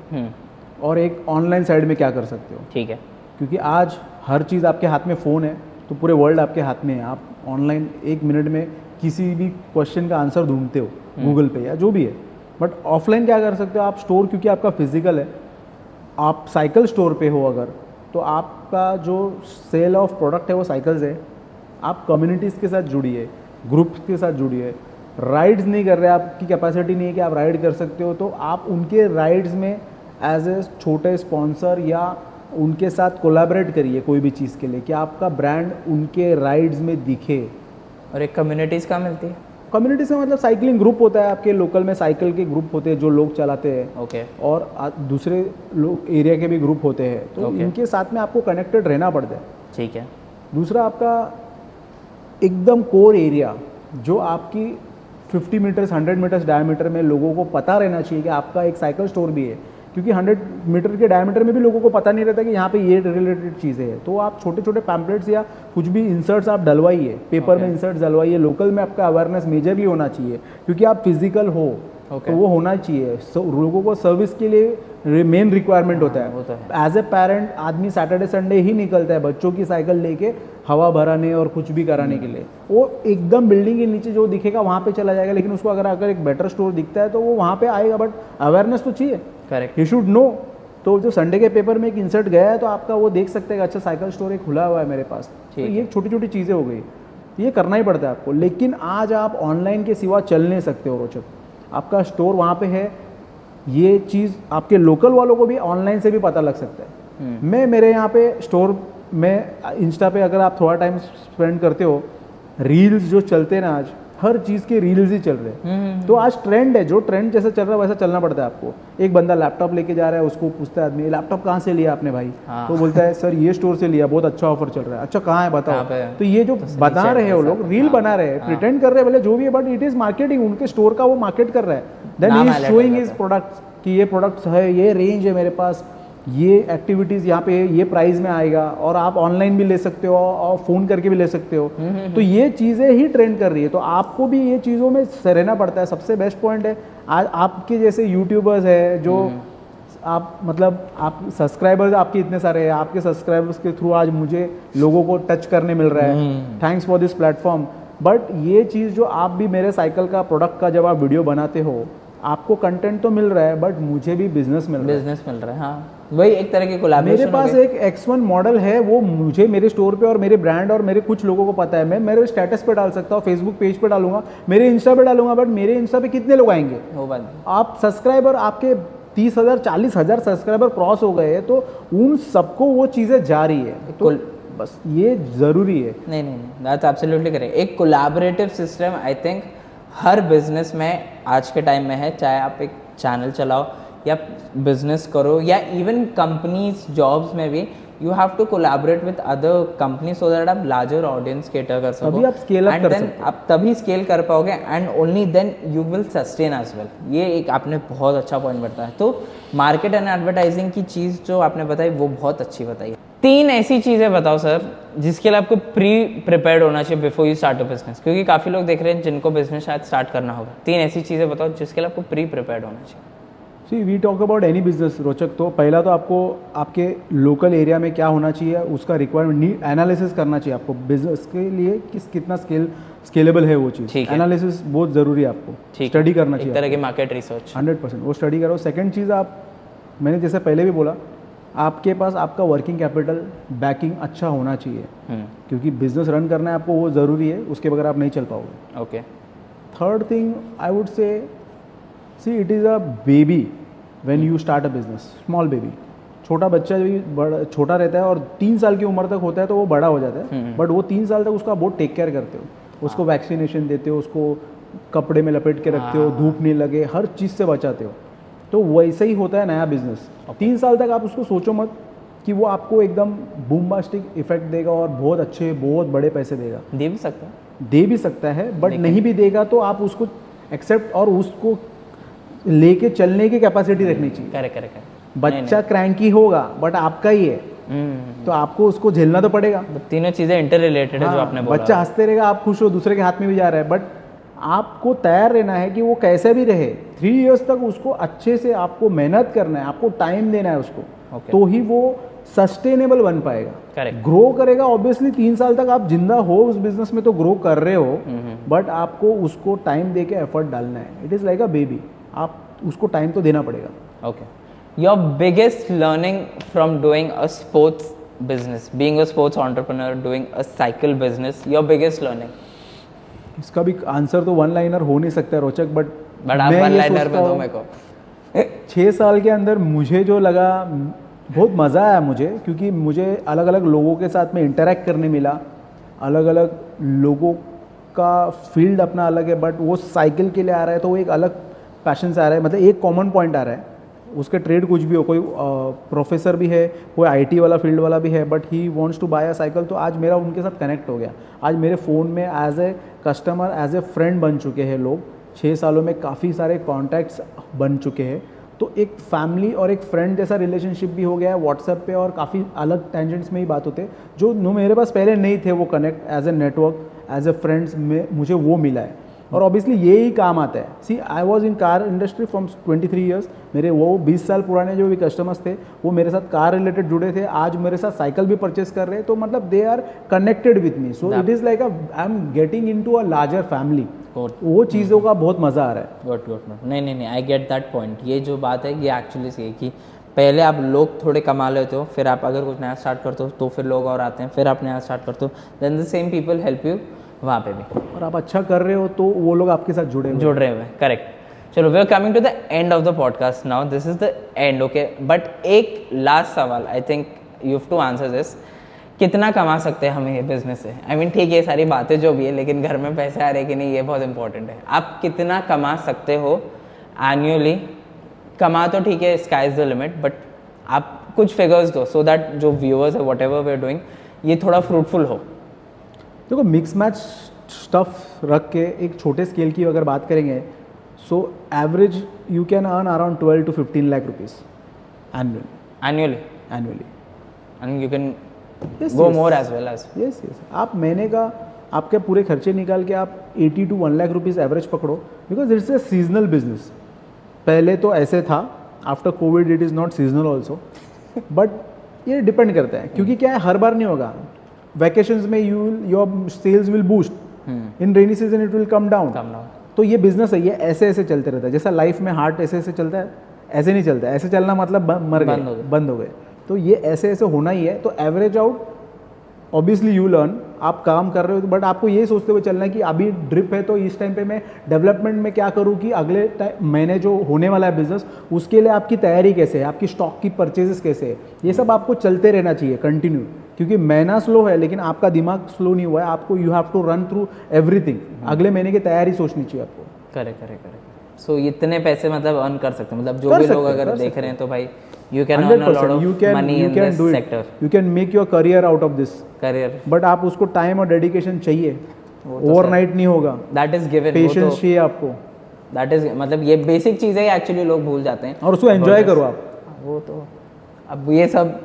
B: और एक ऑनलाइन साइड में क्या कर सकते हो।
A: ठीक है।
B: क्योंकि आज हर चीज़ आपके हाथ में फ़ोन है, तो पूरे वर्ल्ड आपके हाथ में है। आप ऑनलाइन 1 मिनट में किसी भी क्वेश्चन का आंसर ढूंढते हो गूगल पे या जो भी है। बट ऑफलाइन क्या कर सकते हो आप, स्टोर क्योंकि आपका फिजिकल है, आप साइकिल स्टोर पे हो अगर, तो आपका जो सेल ऑफ प्रोडक्ट है वो साइकिल्स है। आप कम्युनिटीज़ के साथ जुड़िए, ग्रुप्स के साथ जुड़िए। राइड्स नहीं कर रहे, आपकी कैपेसिटी नहीं है कि आप राइड कर सकते हो, तो आप उनके राइड्स में एज ए छोटे स्पॉन्सर या उनके साथ कोलैबोरेट करिए कोई भी चीज़ के लिए, कि आपका ब्रांड उनके राइड्स में दिखे।
A: और एक कम्युनिटीज़ कहाँ मिलती है?
B: कम्युनिटी से मतलब साइकिलिंग ग्रुप होता है आपके लोकल में, साइकिल के ग्रुप होते हैं जो लोग चलाते हैं,
A: ओके।
B: और दूसरे लोग एरिया के भी ग्रुप होते हैं, तो
A: Okay.
B: इनके साथ में आपको कनेक्टेड रहना पड़ता है।
A: ठीक है।
B: दूसरा आपका एकदम कोर एरिया, जो आपकी 50 मीटर्स 100 मीटर्स डायमीटर में लोगों को पता रहना चाहिए कि आपका एक साइकिल स्टोर भी है। क्योंकि 100 मीटर के डायमीटर में भी लोगों को पता नहीं रहता कि यहाँ पे ये रिलेटेड चीज़ें हैं। तो आप छोटे छोटे पैम्पलेट्स या कुछ भी इंसर्ट्स आप डलवाइए, पेपर में इंसर्ट्स डलवाइए। लोकल में आपका अवेयरनेस मेजरली होना चाहिए, क्योंकि आप फिजिकल हो, तो वो होना चाहिए। लोगों को सर्विस के लिए मेन रिक्वायरमेंट होता
A: वो तो
B: है। एज ए पेरेंट आदमी सैटरडे संडे ही निकलता है बच्चों की साइकिल लेके हवा भराने और कुछ भी कराने के लिए। वो एकदम बिल्डिंग के नीचे जो दिखेगा वहाँ पे चला जाएगा, लेकिन उसको अगर एक बेटर स्टोर दिखता है तो वो वहाँ पे आएगा। बट अवेयरनेस तो चाहिए,
A: करेक्ट।
B: You should know. तो जो संडे के पेपर में एक इंसर्ट गया है तो आपका वो देख सकते हैं कि अच्छा साइकिल स्टोर एक खुला हुआ है मेरे पास। तो ये छोटी छोटी चीज़ें हो गई, ये करना ही पड़ता है आपको। लेकिन आज आप ऑनलाइन के सिवा चल नहीं सकते हो रोचक। आपका स्टोर वहाँ पे है, ये चीज़ आपके लोकल वालों को भी ऑनलाइन से भी पता लग सकता है। मैं मेरे यहाँ पे स्टोर में इंस्टा पे अगर आप थोड़ा टाइम स्पेंड करते हो, रील्स जो चलते हैं ना आज, हर चीज़ के रील्स ही चल रहे हैं। तो आज ट्रेंड है, जो ट्रेंड जैसा चल रहा है वैसा चलना पड़ता है आपको। एक बंदा लैपटॉप लेके जा रहा है, उसको पूछता है आदमी लैपटॉप कहाँ से लिया आपने भाई? तो बोलता है सर ये स्टोर से लिया, बहुत अच्छा ऑफर चल रहा है। अच्छा कहाँ है बताओ। तो ये जो बता रहे हैं वो लोग, रील बना रहे हैं, प्रिटेंड कर रहे हैं, भले जो भी है, बट इट इज मार्केटिंग। उनके स्टोर का वो मार्केट कर रहा है। Then he is showing his products कि ये प्रोडक्ट्स है, ये रेंज है मेरे पास, ये एक्टिविटीज़ यहाँ पे ये प्राइस में आएगा, और आप ऑनलाइन भी ले सकते हो और फ़ोन करके भी ले सकते हो। तो ये चीज़ें ही ट्रेंड कर रही है, तो आपको भी ये चीज़ों में रहना पड़ता है। सबसे बेस्ट पॉइंट है आज आपके जैसे यूट्यूबर्स है जो आप मतलब आप सब्सक्राइबर्स आपके इतने सारे हैं, आपके सब्सक्राइबर्स के थ्रू आज मुझे लोगों को टच करने मिल रहा है। Thanks for this platform. But ये चीज़ जो आप भी मेरे साइकिल का प्रोडक्ट का जब आप वीडियो बनाते हो, आपको कंटेंट तो मिल रहा है बट मुझे भी बिजनेस मिल रहा है।
A: हाँ, वही एक तरह की कोलैबोरेशन।
B: मेरे पास एक X1 मॉडल है, वो मुझे मेरे स्टोर पे और मेरे ब्रांड और मेरे कुछ लोगों को पता है। मैं मेरे स्टेटस पे डाल सकता हूँ, फेसबुक पेज पे डालूंगा, मेरे इंस्टा पे डालूंगा, बट मेरे इंस्टा पे कितने लोग आएंगे?
A: वो बात
B: आप सब्सक्राइबर आपके 30,000 40,000 सब्सक्राइबर क्रॉस हो गए, तो उन सबको वो चीज़ें जा रही है। तो बस ये ज़रूरी है।
A: नहीं, दैट्स एब्सोल्युटली करेक्ट। एक collaborative system I think her business में आज के टाइम में है, चाहे आप एक चैनल चलाओ या बिजनेस करो या इवन कंपनीज जॉब्स में भी you have to collaborate with other company so that आप लार्जर ऑडियंस केटर कर सको,
B: तभी आप scale up
A: एंड
B: कर
A: देन
B: सकते हो।
A: आप तभी स्केल कर पाओगे and only then you will sustain as well. ये एक आपने बहुत अच्छा पॉइंट बताया। तो मार्केट एंड एडवर्टाइजिंग की चीज़ जो आपने बताई वो बहुत अच्छी बताई है। 3 ऐसी चीज़ें बताओ सर जिसके लिए आपको प्री प्रिपेयर्ड होना चाहिए before you start a business, क्योंकि काफ़ी लोग देख रहे हैं जिनको बिजनेस शायद स्टार्ट करना होगा। 3 ऐसी चीज़ें बताओ जिसके लिए आपको प्री प्रिपेयर्ड होना चाहिए।
B: See we talk about any business Rochak, तो पहला तो आपको आपके लोकल एरिया में क्या होना चाहिए उसका रिक्वायरमेंट नीड एनालिसिस करना चाहिए आपको बिजनेस के लिए, कितना स्केलेबल है वो चीज़।
A: ठीक है।
B: एनालिसिस बहुत ज़रूरी है आपको,
A: ठीक,
B: स्टडी करना
A: एक
B: चाहिए
A: तरह की मार्केट रिसर्च।
B: 100% वो स्टडी करो। सेकंड चीज़, आप मैंने जैसे पहले भी बोला, आपके पास आपका वर्किंग कैपिटल बैकिंग अच्छा होना चाहिए, क्योंकि बिजनेस रन करना है आपको, वो ज़रूरी है, उसके बगैर आप नहीं चल पाओगे।
A: Okay.
B: Third thing I would say, see it is a baby when you start a business, small baby. छोटा बच्चा भी छोटा रहता है और 3 साल की उम्र तक होता है तो वो बड़ा हो जाता है, बट वो 3 साल तक उसका बहुत टेक केयर करते हो, उसको वैक्सीनेशन देते हो, उसको कपड़े में लपेट के रखते हो, धूप नहीं लगे, हर चीज़ से बचाते हो। तो वैसे ही होता है नया बिजनेस। 3 साल तक आप उसको सोचो मत कि वो आपको एकदम बूमबास्टिक इफेक्ट देगा और बहुत अच्छे बहुत बड़े पैसे देगा।
A: दे भी सकता है,
B: दे भी सकता है, बट नहीं भी देगा तो आप उसको एक्सेप्ट और उसको लेके चलने की कैपेसिटी रखनी चाहिए।
A: Correct correct.
B: बच्चा क्रैंकी होगा बट आपका ही है, तो आपको उसको झेलना तो पड़ेगा।
A: तीनों चीज़ें इंटर रिलेटेड है जो
B: हाँ,
A: आपने बोला।
B: बच्चा हंसते रहेगा, आप खुश हो, दूसरे के हाथ में भी जा रहा है, बट आपको तैयार रहना है कि वो कैसे भी रहे। 3 इयर्स तक उसको अच्छे से आपको मेहनत करना है, आपको टाइम देना है उसको, तो ही वो सस्टेनेबल बन पाएगा,
A: करेक्ट।
B: ग्रो करेगा। ऑब्वियसली 3 साल तक आप जिंदा हो उस बिजनेस में तो ग्रो कर रहे हो, बट आपको उसको टाइम दे के एफर्ट डालना है। It is like a baby, आप उसको टाइम तो देना पड़ेगा।
A: Okay. Your biggest learning from doing a sports business, being a sports entrepreneur, doing a cycle business, your biggest learning?
B: इसका भी आंसर तो 1 लाइनर हो नहीं सकता है रोचक, बट
A: आप वन लाइनर में दो मेरे को।
B: 6 साल के अंदर मुझे जो लगा, बहुत मज़ा आया मुझे, क्योंकि मुझे अलग अलग लोगों के साथ में इंटरेक्ट करने मिला। अलग अलग लोगों का फील्ड अपना अलग है, बट वो साइकिल के लिए आ रहा है तो वो एक अलग पैशन से आ रहा है, मतलब एक कॉमन पॉइंट आ रहा है। उसके ट्रेड कुछ भी हो, कोई प्रोफेसर भी है, कोई आईटी वाला फील्ड वाला भी है, but he wants to buy a cycle. तो आज मेरा उनके साथ कनेक्ट हो गया। आज मेरे फ़ोन में as a customer, as a friend बन चुके हैं लोग। 6 सालों में काफ़ी सारे कॉन्टैक्ट्स बन चुके हैं, तो एक फैमिली और एक फ्रेंड जैसा रिलेशनशिप भी हो गया है व्हाट्सएप पे, और काफ़ी अलग टेंजेंट्स में ही बात होते हैं जो मेरे पास पहले नहीं थे। वो connect as a network, as a friends में मुझे वो मिला है, और ऑब्वियसली ये ही काम आता है। See I was in car industry from 23 years. मेरे वो 20 साल पुराने जो भी कस्टमर्स थे वो मेरे साथ कार रिलेटेड जुड़े थे, आज मेरे साथ साइकिल भी परचेस कर रहे हैं, तो मतलब they are connected with me. So it is like I am getting in to a larger family. वो चीज़ों का बहुत मज़ा आ रहा है।
A: Good good. नहीं, आई गेट दैट पॉइंट। ये जो बात है ये एक्चुअली सही है कि पहले आप लोग थोड़े कमा लेते हो, फिर आप अगर कुछ नया स्टार्ट करते हो तो फिर लोग और आते हैं, फिर आप नया स्टार्ट करते हो, then the same people help you वहाँ पे भी,
B: और आप अच्छा कर रहे हो तो वो लोग आपके साथ जुड़
A: रहे हुए। करेक्ट। चलो, we are coming to the end of the podcast now. This is the end, okay. But एक लास्ट सवाल, I think you have to answer this. कितना कमा सकते हैं हम ये बिजनेस से? आई मीन ठीक है, ये सारी बातें जो भी है, लेकिन घर में पैसे आ रहे कि नहीं, ये बहुत इंपॉर्टेंट है। आप कितना कमा सकते हो एनुअली? कमा तो ठीक है, sky is the limit, but आप कुछ फिगर्स दो सो दैट जो व्यूअर्स है whatever we are doing, ये थोड़ा फ्रूटफुल हो।
B: देखो, मिक्स मैच स्टफ रख के एक छोटे स्केल की अगर बात करेंगे, so average you can earn around 12 to 15 lakh rupees
A: annually, and you can go more as well as.
B: Yes. आप महीने का आपके पूरे खर्चे निकाल के आप 80 to 1 लाख रुपीज़ एवरेज पकड़ो, because it's a seasonal business. पहले तो ऐसे था, after Covid it is not seasonal also, but ये डिपेंड करता है, क्योंकि क्या है, हर बार नहीं होगा। वैकेशंस में your sales will boost, in rainy season it will come down. तो ये बिजनेस है, ये ऐसे ऐसे चलते रहता है। जैसा लाइफ में हार्ट ऐसे ऐसे चलता है, ऐसे नहीं चलता है। ऐसे चलना मतलब मर गए, बंद हो गए। तो ये ऐसे ऐसे होना ही है। तो average out obviously you learn, आप काम कर रहे हो, बट आपको ये सोचते हुए चलना है कि अभी ड्रिप है तो इस टाइम पे मैं डेवलपमेंट में क्या करूँ कि अगले महीने जो होने वाला है बिजनेस, उसके लिए आपकी तैयारी कैसे है, आपकी स्टॉक की परचेजेस कैसे है, ये सब आपको चलते रहना चाहिए कंटिन्यू। क्योंकि महीना स्लो है लेकिन आपका दिमाग स्लो नहीं हुआ है, आपको you have to run through everything, अगले महीने की तैयारी सोचनी चाहिए आपको।
A: करेक्ट। सो इतने पैसे मतलब अर्न कर सकते हैं, मतलब जो
B: कर
A: भी
B: सकते
A: लोग
B: हैं,
A: अगर
B: कर
A: देख
B: सकते
A: रहे हैं तो भाई you can earn a lot
B: 100%
A: of money in this
B: do it.
A: Sector,
B: You can make your career out of this.
A: Career.
B: But आप उसको टाइम और डेडिकेशन चाहिए,
A: वो तो
B: ओवरनाइट नहीं होगा,
A: दैट इज गिवन,
B: पेशेंस चाहिए आपको,
A: दैट इज मतलब ये बेसिक चीज़ें एक्चुअली लोग भूल जाते हैं।
B: और उसको एंजॉय करो आप।
A: वो तो अब ये सब,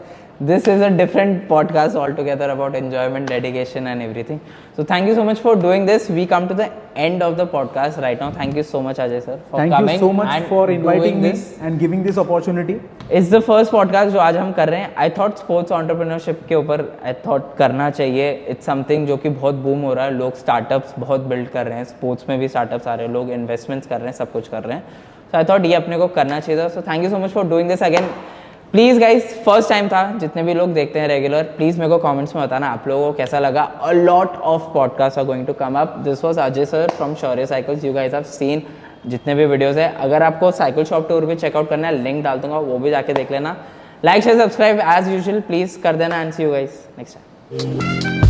A: this is a different podcast altogether about enjoyment, dedication and everything. So thank you so much for doing this. We come to the end of the podcast right now. Thank you so much Ajay sir for
B: Thank
A: coming
B: you so much
A: and
B: for inviting
A: doing
B: me
A: this.
B: and giving this opportunity.
A: It's the first podcast जो आज हम कर रहे हैं। I thought sports entrepreneurship के ऊपर I thought करना चाहिए। It's something जो कि बहुत बूम हो रहा है, लोग स्टार्टअप्स बहुत बिल्ड कर रहे हैं, स्पोर्ट्स में भी स्टार्टअप्स आ रहे हैं, लोग इन्वेस्टमेंट्स कर रहे हैं, सब कुछ कर रहे हैं। So I thought ये अपने को करना चाहिए था। So thank you so much for doing this again. Please guys, first time था, जितने भी लोग देखते हैं रेगुलर, प्लीज़ मेरे को कमेंट्स में बताना आप लोगों को कैसा लगा। A lot of podcast are going to come up. This was Ajay sir from Shaurya cycles. You guys have seen जितने भी वीडियोस है। अगर आपको साइकिल शॉप टूर भी चेकआउट करना है, लिंक डाल दूंगा, वो भी जाके देख लेना। Like share subscribe as usual please कर देना and see you guys next time.